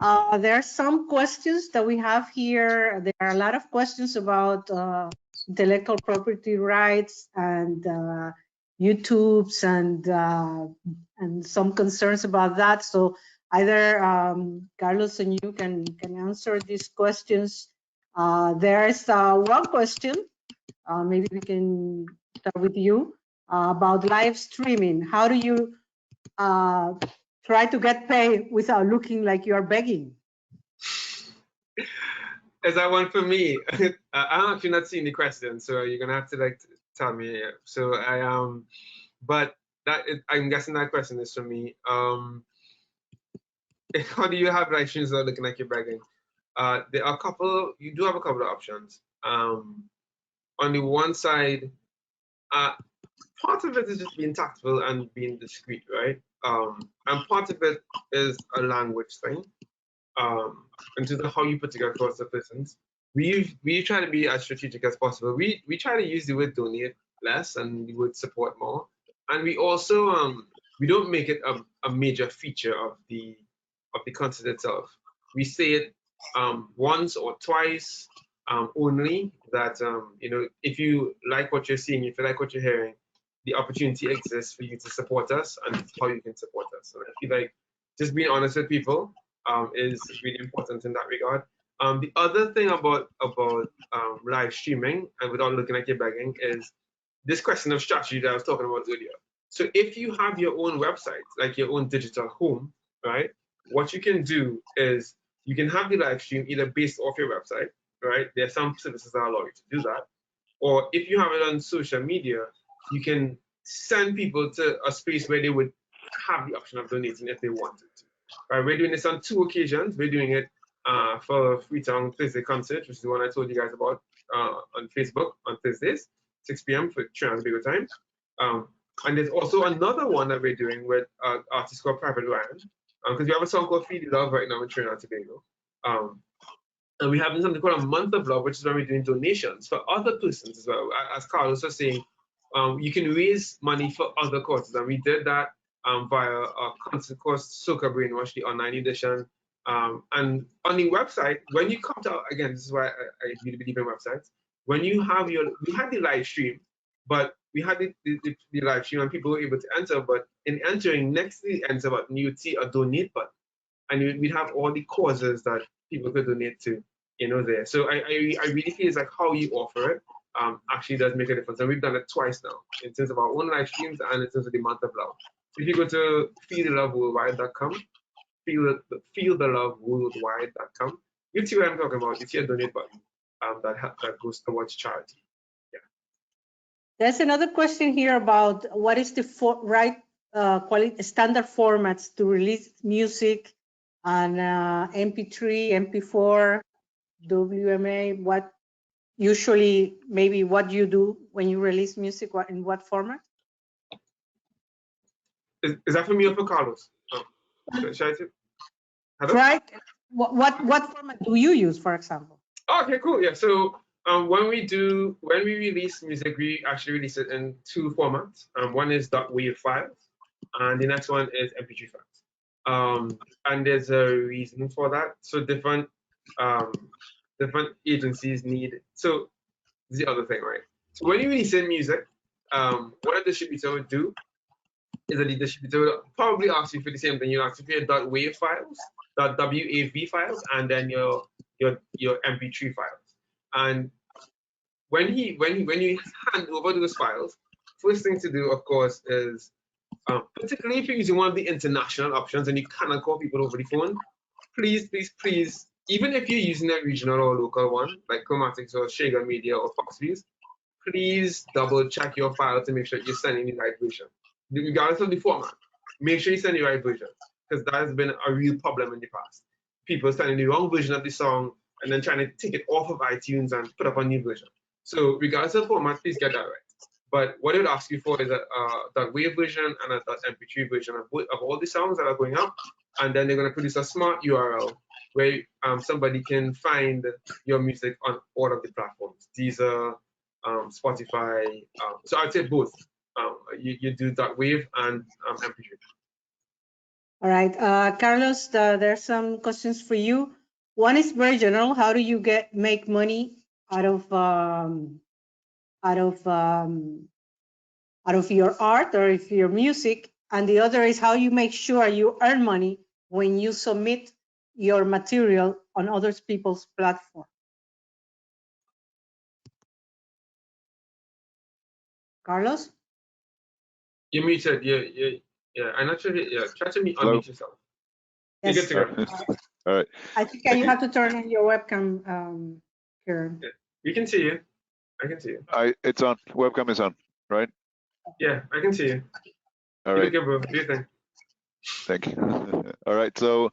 There are some questions that we have here. There are a lot of questions about intellectual property rights and YouTube's and some concerns about that. So either Carlos and you can answer these questions. There is one question, maybe we can start with you, about live streaming. How do you try to get paid without looking like you are begging? Is that one for me? I'm actually not seeing the question, so you're gonna have to like tell me. So but I'm guessing that question is for me. How do you have live streams without looking like you're begging? There are a couple. You do have a couple of options. On the one side, part of it is just being tactful and being discreet, right? And part of it is a language thing. In terms of how you put together across the persons. We try to be as strategic as possible. We try to use the word donate less and the word support more. And we also we don't make it a major feature of the content itself. We say it once or twice only, that you know, if you like what you're seeing, if you like what you're hearing, the opportunity exists for you to support us, and how you can support us. So I feel like just being honest with people is really important in that regard. The other thing about live streaming and without looking like you're begging is this question of strategy that I was talking about earlier. So if you have your own website, like your own digital home, right? What you can do is you can have the live stream either based off your website, right? There are some services that allow you to do that. Or if you have it on social media, you can send people to a space where they would have the option of donating if they wanted to. Right, we're doing this on 2 occasions. We're doing it for Freetown Thursday concert, which is the one I told you guys about on Facebook on Thursdays, 6 p.m. for Trinidad and Tobago time. And there's also another one that we're doing with an artist called Private Ryan, because we have a song called Feel the Love right now in Trinidad and Tobago. And we have something called a Month of Love, which is when we're doing donations for other persons as well. As Carlos was saying, you can raise money for other causes, and we did that via a concert called Soca Brainwash, the online edition. And on the website, when you come to, again, this is why I really believe in websites, when you have we had the live stream, but we had the live stream and people were able to enter, but in entering, next to the enter button, you would see a donate button. And we'd have all the causes that people could donate to, you know, there. So I really feel it's like how you offer it actually does make a difference. And we've done it twice now, in terms of our own live streams and in terms of the Month of Love. So if you go to feeltheloveworldwide.com, feeltheloveworldwide.com, you see what I'm talking about. You see a donate button that goes towards charity. Yeah. There's another question here about what is the right quality standard formats to release music on MP3, MP4, WMA. What usually, maybe what you do when you release music, in what format? Is that for me or for Carlos? Should I say? Right. What format do you use, for example? Okay, cool. Yeah. So when we release music, we actually release it in 2 formats. One is .wav files, and the next one is MP3 files. And there's a reason for that. So different agencies need. So this is the other thing, right? So when you release in music, what a distributor would do is that the distributor will probably ask you for the same thing. You ask for your .wav files, .wav files, and then your MP3 files. And when you hand over those files, first thing to do, of course, is particularly if you're using one of the international options and you cannot call people over the phone, please, please, please, even if you're using a regional or local one, like Chromatics or Shager Media or Fox Views, please double check your file to make sure you're sending the right version. Regardless of the format, make sure you send the right version, because that has been a real problem in the past. People sending the wrong version of the song and then trying to take it off of iTunes and put up a new version. So regardless of format, please get that right. But what it would ask you for is that WAV version and a .mp3 version of all the songs that are going up, and then they're going to produce a smart URL where somebody can find your music on all of the platforms. These are Spotify. So I'd say both. You do .wav and mp3. All right, Carlos, there's some questions for you. One is very general. How do you make money out of your art or if your music? And the other is how you make sure you earn money when you submit your material on other people's platform. Carlos? You muted. Yeah. I'm not sure. Yeah, try to unmute yourself. Yes. You get to go. All right. I think you have to turn on your webcam, Keron. Yeah. We can see you. I can see you. It's on. Webcam is on, right? Yeah, I can see you. All right. Okay, bro. Do your thing. Thank you. All right. So,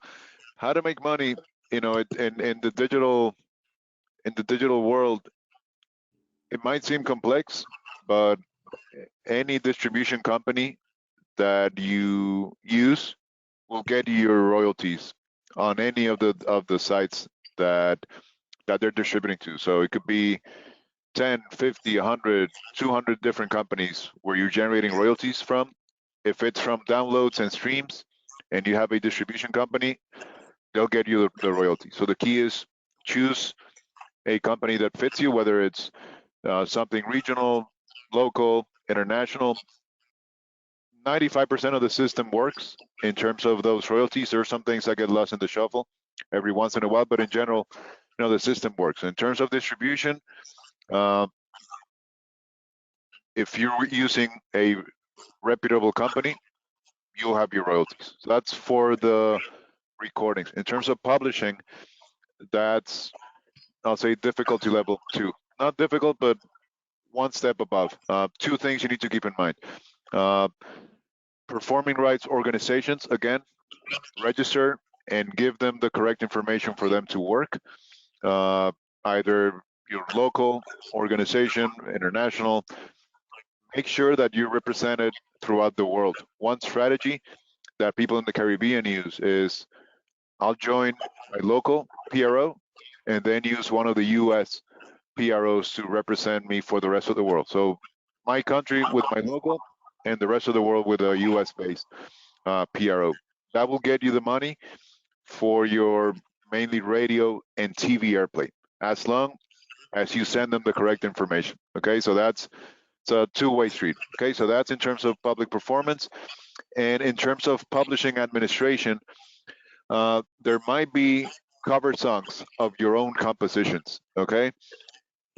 how to make money? You know, in the digital world, it might seem complex, but any distribution company that you use will get you your royalties on any of the sites that they're distributing to. So it could be 10, 50, 100, 200 different companies where you're generating royalties from. If it's from downloads and streams and you have a distribution company, they'll get you the royalty. So the key is choose a company that fits you, whether it's something regional, local, international. 95% of the system works in terms of those royalties. There are some things that get lost in the shuffle every once in a while, but in general, you know, the system works. In terms of distribution, if you're using a reputable company, you'll have your royalties. So that's for the recordings. In terms of publishing, that's, I'll say, difficulty level 2. Not difficult, but one step above. 2 things you need to keep in mind. Performing rights organizations, again, register and give them the correct information for them to work. Either your local organization, international. Make sure that you're represented throughout the world. One strategy that people in the Caribbean use is, I'll join my local PRO and then use one of the US PROs to represent me for the rest of the world. So my country with my local and the rest of the world with a US-based PRO. That will get you the money for your mainly radio and TV airplay, as long as you send them the correct information. Okay, so it's a two-way street. Okay, so that's in terms of public performance. And in terms of publishing administration, there might be cover songs of your own compositions. Okay,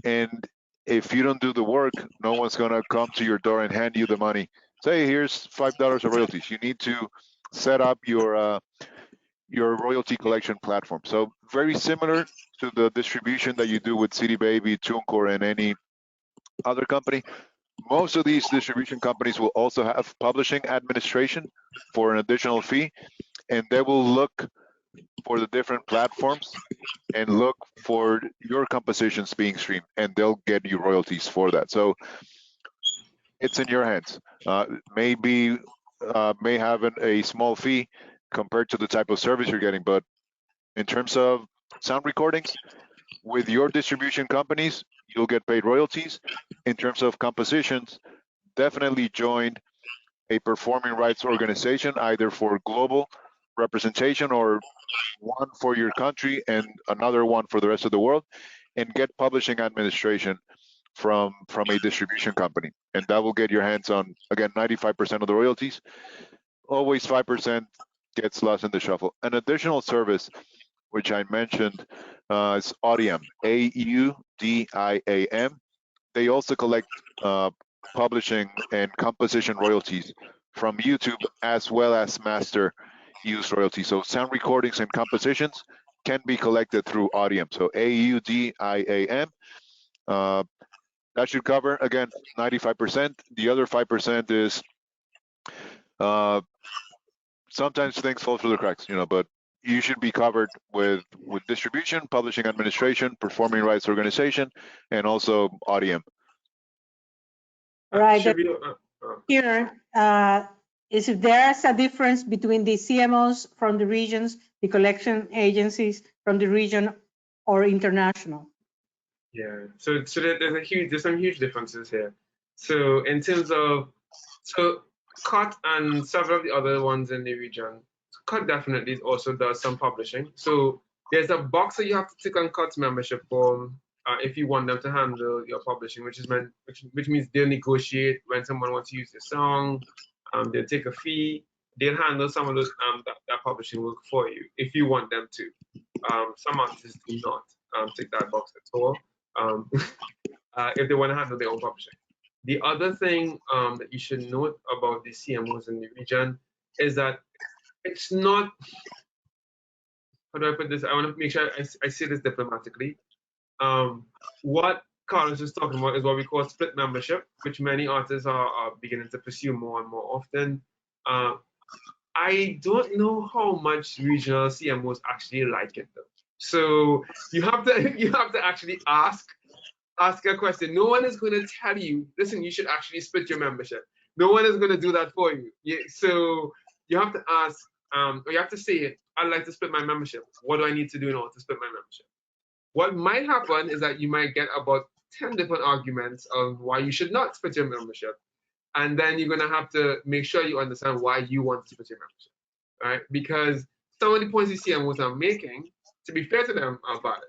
and if you don't do the work, no one's gonna come to your door and hand you the money. Say, here's $5 of royalties. You need to set up your royalty collection platform. So very similar to the distribution that you do with CD Baby, TuneCore, and any other company. Most of these distribution companies will also have publishing administration for an additional fee, and they will look for the different platforms and look for your compositions being streamed, and they'll get you royalties for that. So it's in your hands. May have a small fee compared to the type of service you're getting, but in terms of sound recordings, with your distribution companies, you'll get paid royalties. In terms of compositions, definitely join a performing rights organization, either for global representation or one for your country and another one for the rest of the world, and get publishing administration from a distribution company. And that will get your hands on, again, 95% of the royalties. Always 5% gets lost in the shuffle. An additional service, which I mentioned, is Audiam, AUDIAM. they also collect publishing and composition royalties from YouTube, as well as master use royalties. So sound recordings and compositions can be collected through Audiam. So AUDIAM. That should cover, again, 95%. The other 5% is sometimes things fall through the cracks, but you should be covered with distribution, publishing administration, performing rights organization, and also Audiam. Right. Here is if there's a difference between the CMOs from the regions, the collection agencies from the region, or international. Yeah. So there's some huge differences here. So in terms of COT and several of the other ones in the region, COT definitely also does some publishing. So there's a box that you have to tick on COT's membership form if you want them to handle your publishing, which means they'll negotiate when someone wants to use the song. They'll take a fee. They'll handle some of those that publishing work for you if you want them to. Some artists do not tick that box at all if they want to handle their own publishing. The other thing that you should note about the CMOs in the region is that it's not, how do I put this? I want to make sure I say this diplomatically. What Carlos is talking about is what we call split membership, which many artists are beginning to pursue more and more often. I don't know how much regional CMOs actually like it though. So you have to actually ask a question. No one is going to tell you, listen, you should actually split your membership. No one is going to do that for you. So you have to ask, or you have to say, I'd like to split my membership. What do I need to do in order to split my membership? What might happen is that you might get about 10 different arguments of why you should not split your membership. And then you're going to have to make sure you understand why you want to split your membership, right? Because some of the points you see and what I'm making, to be fair to them, are valid.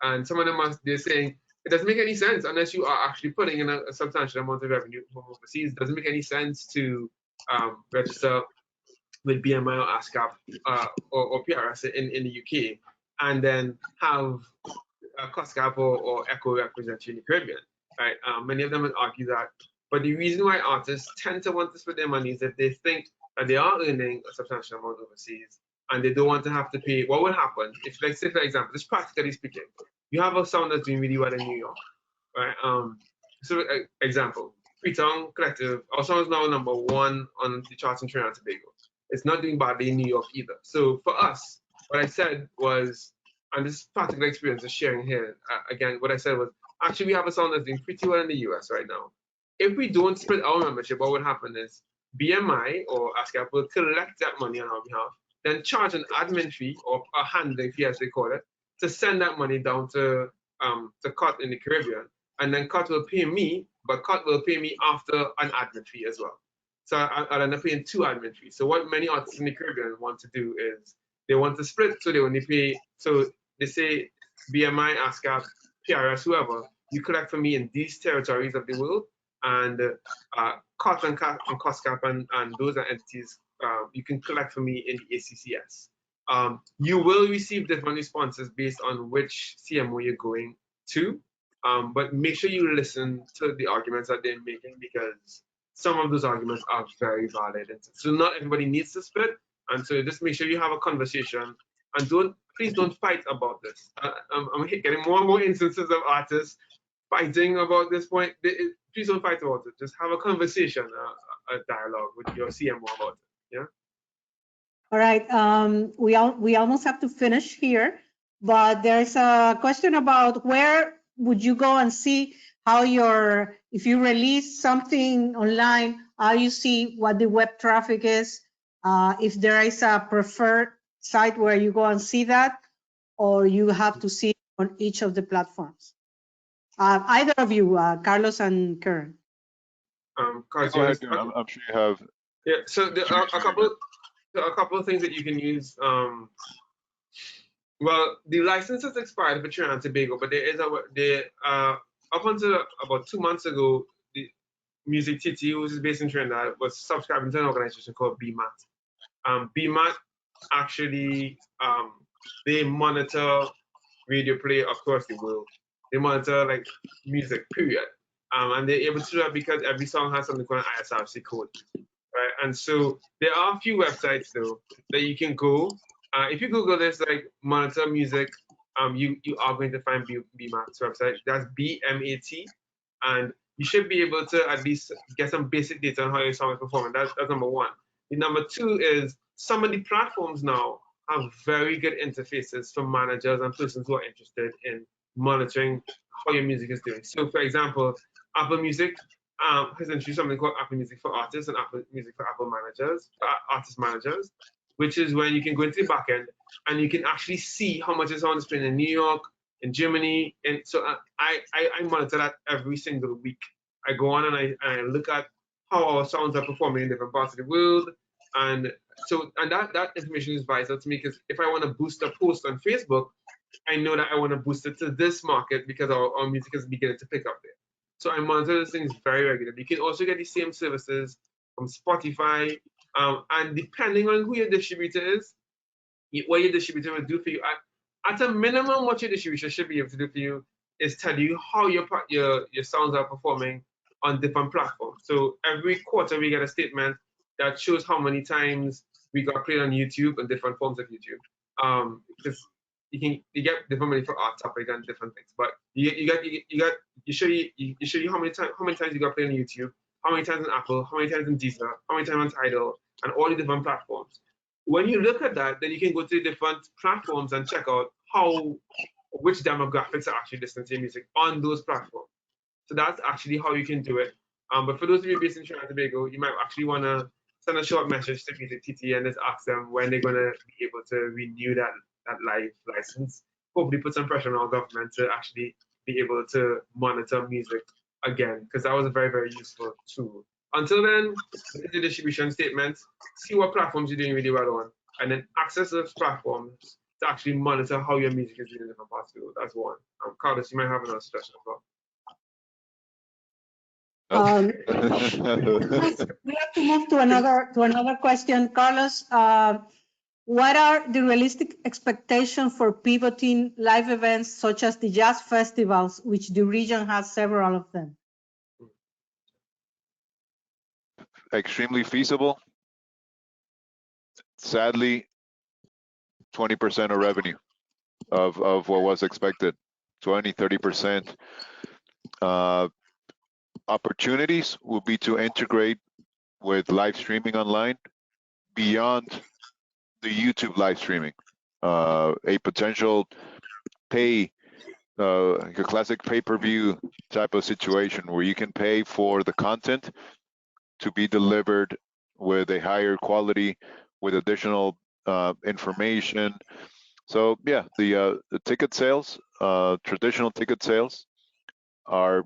And some of them they're saying, it doesn't make any sense unless you are actually putting in a substantial amount of revenue from overseas. It doesn't make any sense to register with BMI or ASCAP or PRS in the UK and then have a COSCAP or ECHO represent you in the Caribbean, right? Many of them would argue that. But the reason why artists tend to want to split their money is if they think that they are earning a substantial amount overseas and they don't want to have to pay. What would happen if, like, say, for example, just practically speaking, you have a song that's doing really well in New York, right? So, example, Freetown Collective, our song is now #1 on the charts in Trinidad and Tobago. It's not doing badly in New York either. So for us, what I said was, and this practical experience is sharing here, again, what I said was, actually, we have a song that's doing pretty well in the US right now. If we don't split our membership, what would happen is BMI or ASCAP will collect that money on our behalf, then charge an admin fee or a handling fee, as they call it, to send that money down to COT in the Caribbean. And then COT will pay me, but COT will pay me after an admin fee as well. So I'll end up paying 2 admin fees. So what many artists in the Caribbean want to do is they want to split, so they only pay, so they say BMI, ASCAP, PRS, whoever, you collect for me in these territories of the world, and COT and COSCAP and those are entities you can collect for me in the ACCS. You will receive different responses based on which CMO you're going to, but make sure you listen to the arguments that they're making, because some of those arguments are very valid. So not everybody needs to split, and so just make sure you have a conversation, and please don't fight about this. I'm getting more and more instances of artists fighting about this point. Please don't fight about it. Just have a conversation, a dialogue with your CMO about it. Yeah. All right. We almost have to finish here, but there's a question about where would you go and see how if you release something online, how you see what the web traffic is, if there is a preferred site where you go and see that, or you have to see on each of the platforms. Either of you, Carlos and Keron. Carlos, go ahead, I'm sure you have. Yeah, so there are a couple of things that you can use. Well, the license has expired for Trinidad and Tobago, but there is up until about 2 months ago, the Music TT, who's based in Trinidad, was subscribing to an organization called BMAT. BMAT actually they monitor radio play across the world. They monitor like music, period. And they're able to do that because every song has something called an ISRC code, right? And so there are a few websites though that you can go. If you Google this, like monitor music, you are going to find BMAT's website. That's BMAT, and you should be able to at least get some basic data on how your song is performing. That's number one. The number two is some of the platforms now have very good interfaces for managers and persons who are interested in monitoring how your music is doing. So, for example, Apple Music has introduced something called Apple Music for Artists and Apple Music for Apple Managers, artist managers, which is when you can go into the backend and you can actually see how much a song is playing in New York, in Germany, and so I monitor that every single week. I go on and I look at how our sounds are performing in different parts of the world, and so that information is vital to me because if I want to boost a post on Facebook, I know that I want to boost it to this market because our music is beginning to pick up there. So I monitor those things very regularly. You can also get the same services from Spotify, and depending on who your distributor is, what your distributor will do for you. At a minimum, what your distributor should be able to do for you is tell you how your sounds are performing on different platforms. So every quarter we get a statement that shows how many times we got played on YouTube and different forms of YouTube. Because you get different money for art topic and different things, but you show you how many times you got played on YouTube, how many times on Apple, how many times in Deezer, how many times on Tidal, and all the different platforms. When you look at that, then you can go to the different platforms and check out which demographics are actually listening to your music on those platforms. So that's actually how you can do it. But for those of you based in Trinidad and Tobago, you might actually want to send a short message to Music TT and just ask them when they're going to be able to renew that live license. Hopefully put some pressure on our government to actually be able to monitor music again, because that was a very, very useful tool. Until then, look at the distribution statements, see what platforms you're doing really well on, and then access those platforms to actually monitor how your music is doing in different parts of the world. That's one. Carlos, you might have another suggestion as well. We have to move to another question, Carlos. What are the realistic expectations for pivoting live events such as the jazz festivals, which the region has several of them? Extremely feasible. Sadly, 20% of revenue of what was expected, 20, 30%. Opportunities will be to integrate with live streaming online beyond the YouTube live streaming. A potential a classic pay-per-view type of situation where you can pay for the content to be delivered with a higher quality, with additional information. So yeah, the ticket sales, traditional ticket sales, are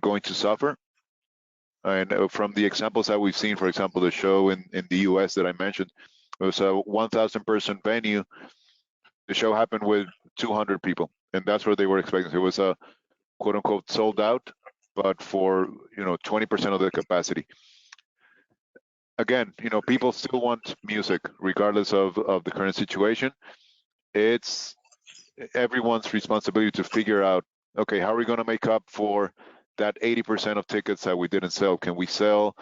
going to suffer. And from the examples that we've seen, for example, the show in the US that I mentioned, it was a 1,000 person venue. The show happened with 200 people, and that's what they were expecting. It was a quote unquote sold out, but for 20% of the capacity. Again, people still want music regardless of the current situation. It's everyone's responsibility to figure out, okay, how are we going to make up for that 80% of tickets that we didn't sell? Can we sell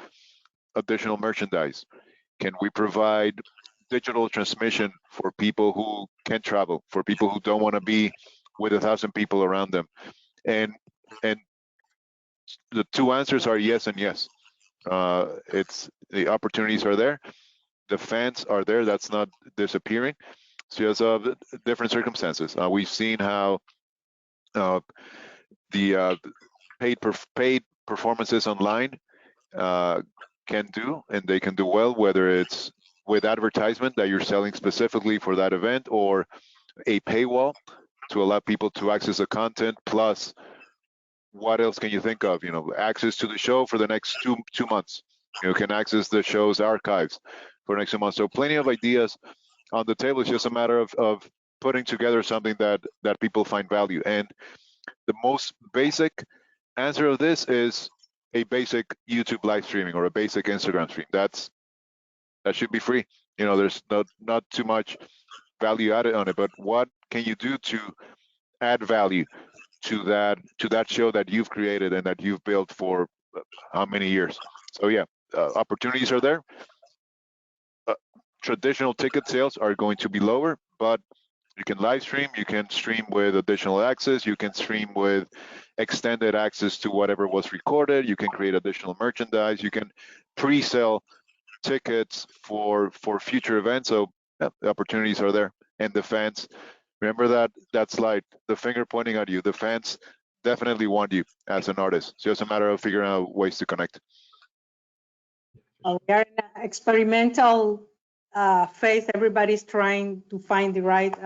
additional merchandise? Can we provide digital transmission for people who can't travel, for people who don't want to be with 1,000 people around them? And the two answers are yes and yes. It's the opportunities are there, the fans are there. That's not disappearing. It's just different circumstances. We've seen how the paid performances online can do, and they can do well, whether it's with advertisement that you're selling specifically for that event, or a paywall to allow people to access the content. Plus, what else can you think of? Access to the show for the next two months. You can access the show's archives for the next 2 months. So plenty of ideas on the table. It's just a matter of putting together something that people find value. And the most basic answer of this is a basic YouTube live streaming or a basic Instagram stream. That should be free. There's not too much value added on it, but what can you do to add value? to that show that you've created and that you've built for how many years. So yeah, opportunities are there. Traditional ticket sales are going to be lower, but you can live stream, you can stream with additional access, you can stream with extended access to whatever was recorded, you can create additional merchandise, you can pre-sell tickets for future events. So yeah, the opportunities are there. And the fans, remember that slide, the finger pointing at you, the fans definitely want you as an artist. So it's a matter of figuring out ways to connect. We are in an experimental phase. Everybody's trying to find the right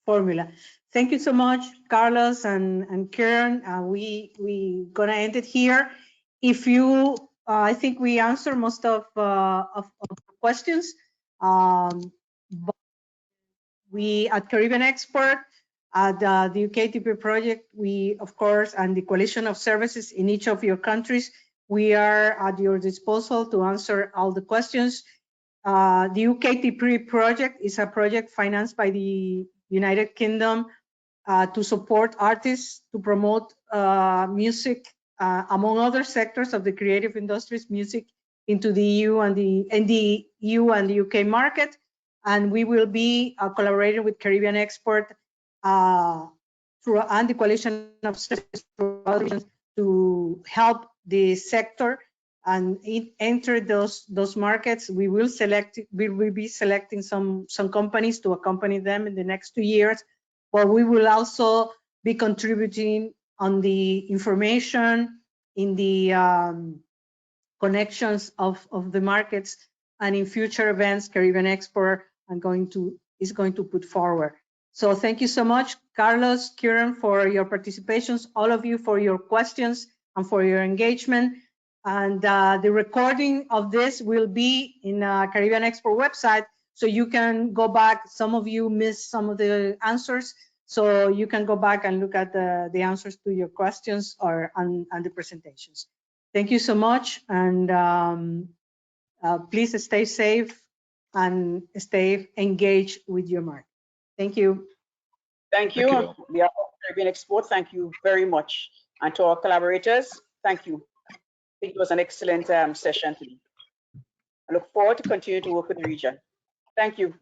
formula. Thank you so much, Carlos and Keron. We gonna end it here. If you, I think we answered most of the questions. But we at Caribbean Export, at the UKTP project, we of course, and the coalition of services in each of your countries, we are at your disposal to answer all the questions. The UKTP project is a project financed by the United Kingdom to support artists, to promote music, among other sectors of the creative industries, music into the EU and the EU and the UK market. And we will be collaborating with Caribbean Export through and the coalition of services to help the sector and enter those markets. We will be selecting some companies to accompany them in the next 2 years, but we will also be contributing on the information in the connections of the markets, and in future events Caribbean Export is going to put forward. So thank you so much, Carlos, Keron, for your participations, all of you for your questions and for your engagement. And the recording of this will be in Caribbean Export website, so you can go back. Some of you missed some of the answers, so you can go back and look at the answers to your questions or and the presentations. Thank you so much, and please stay safe and stay engaged with your market. Thank you. Thank you. Thank you. We are Caribbean Export. Thank you very much. And to our collaborators, thank you. I think it was an excellent session today. I look forward to continue to work with the region. Thank you.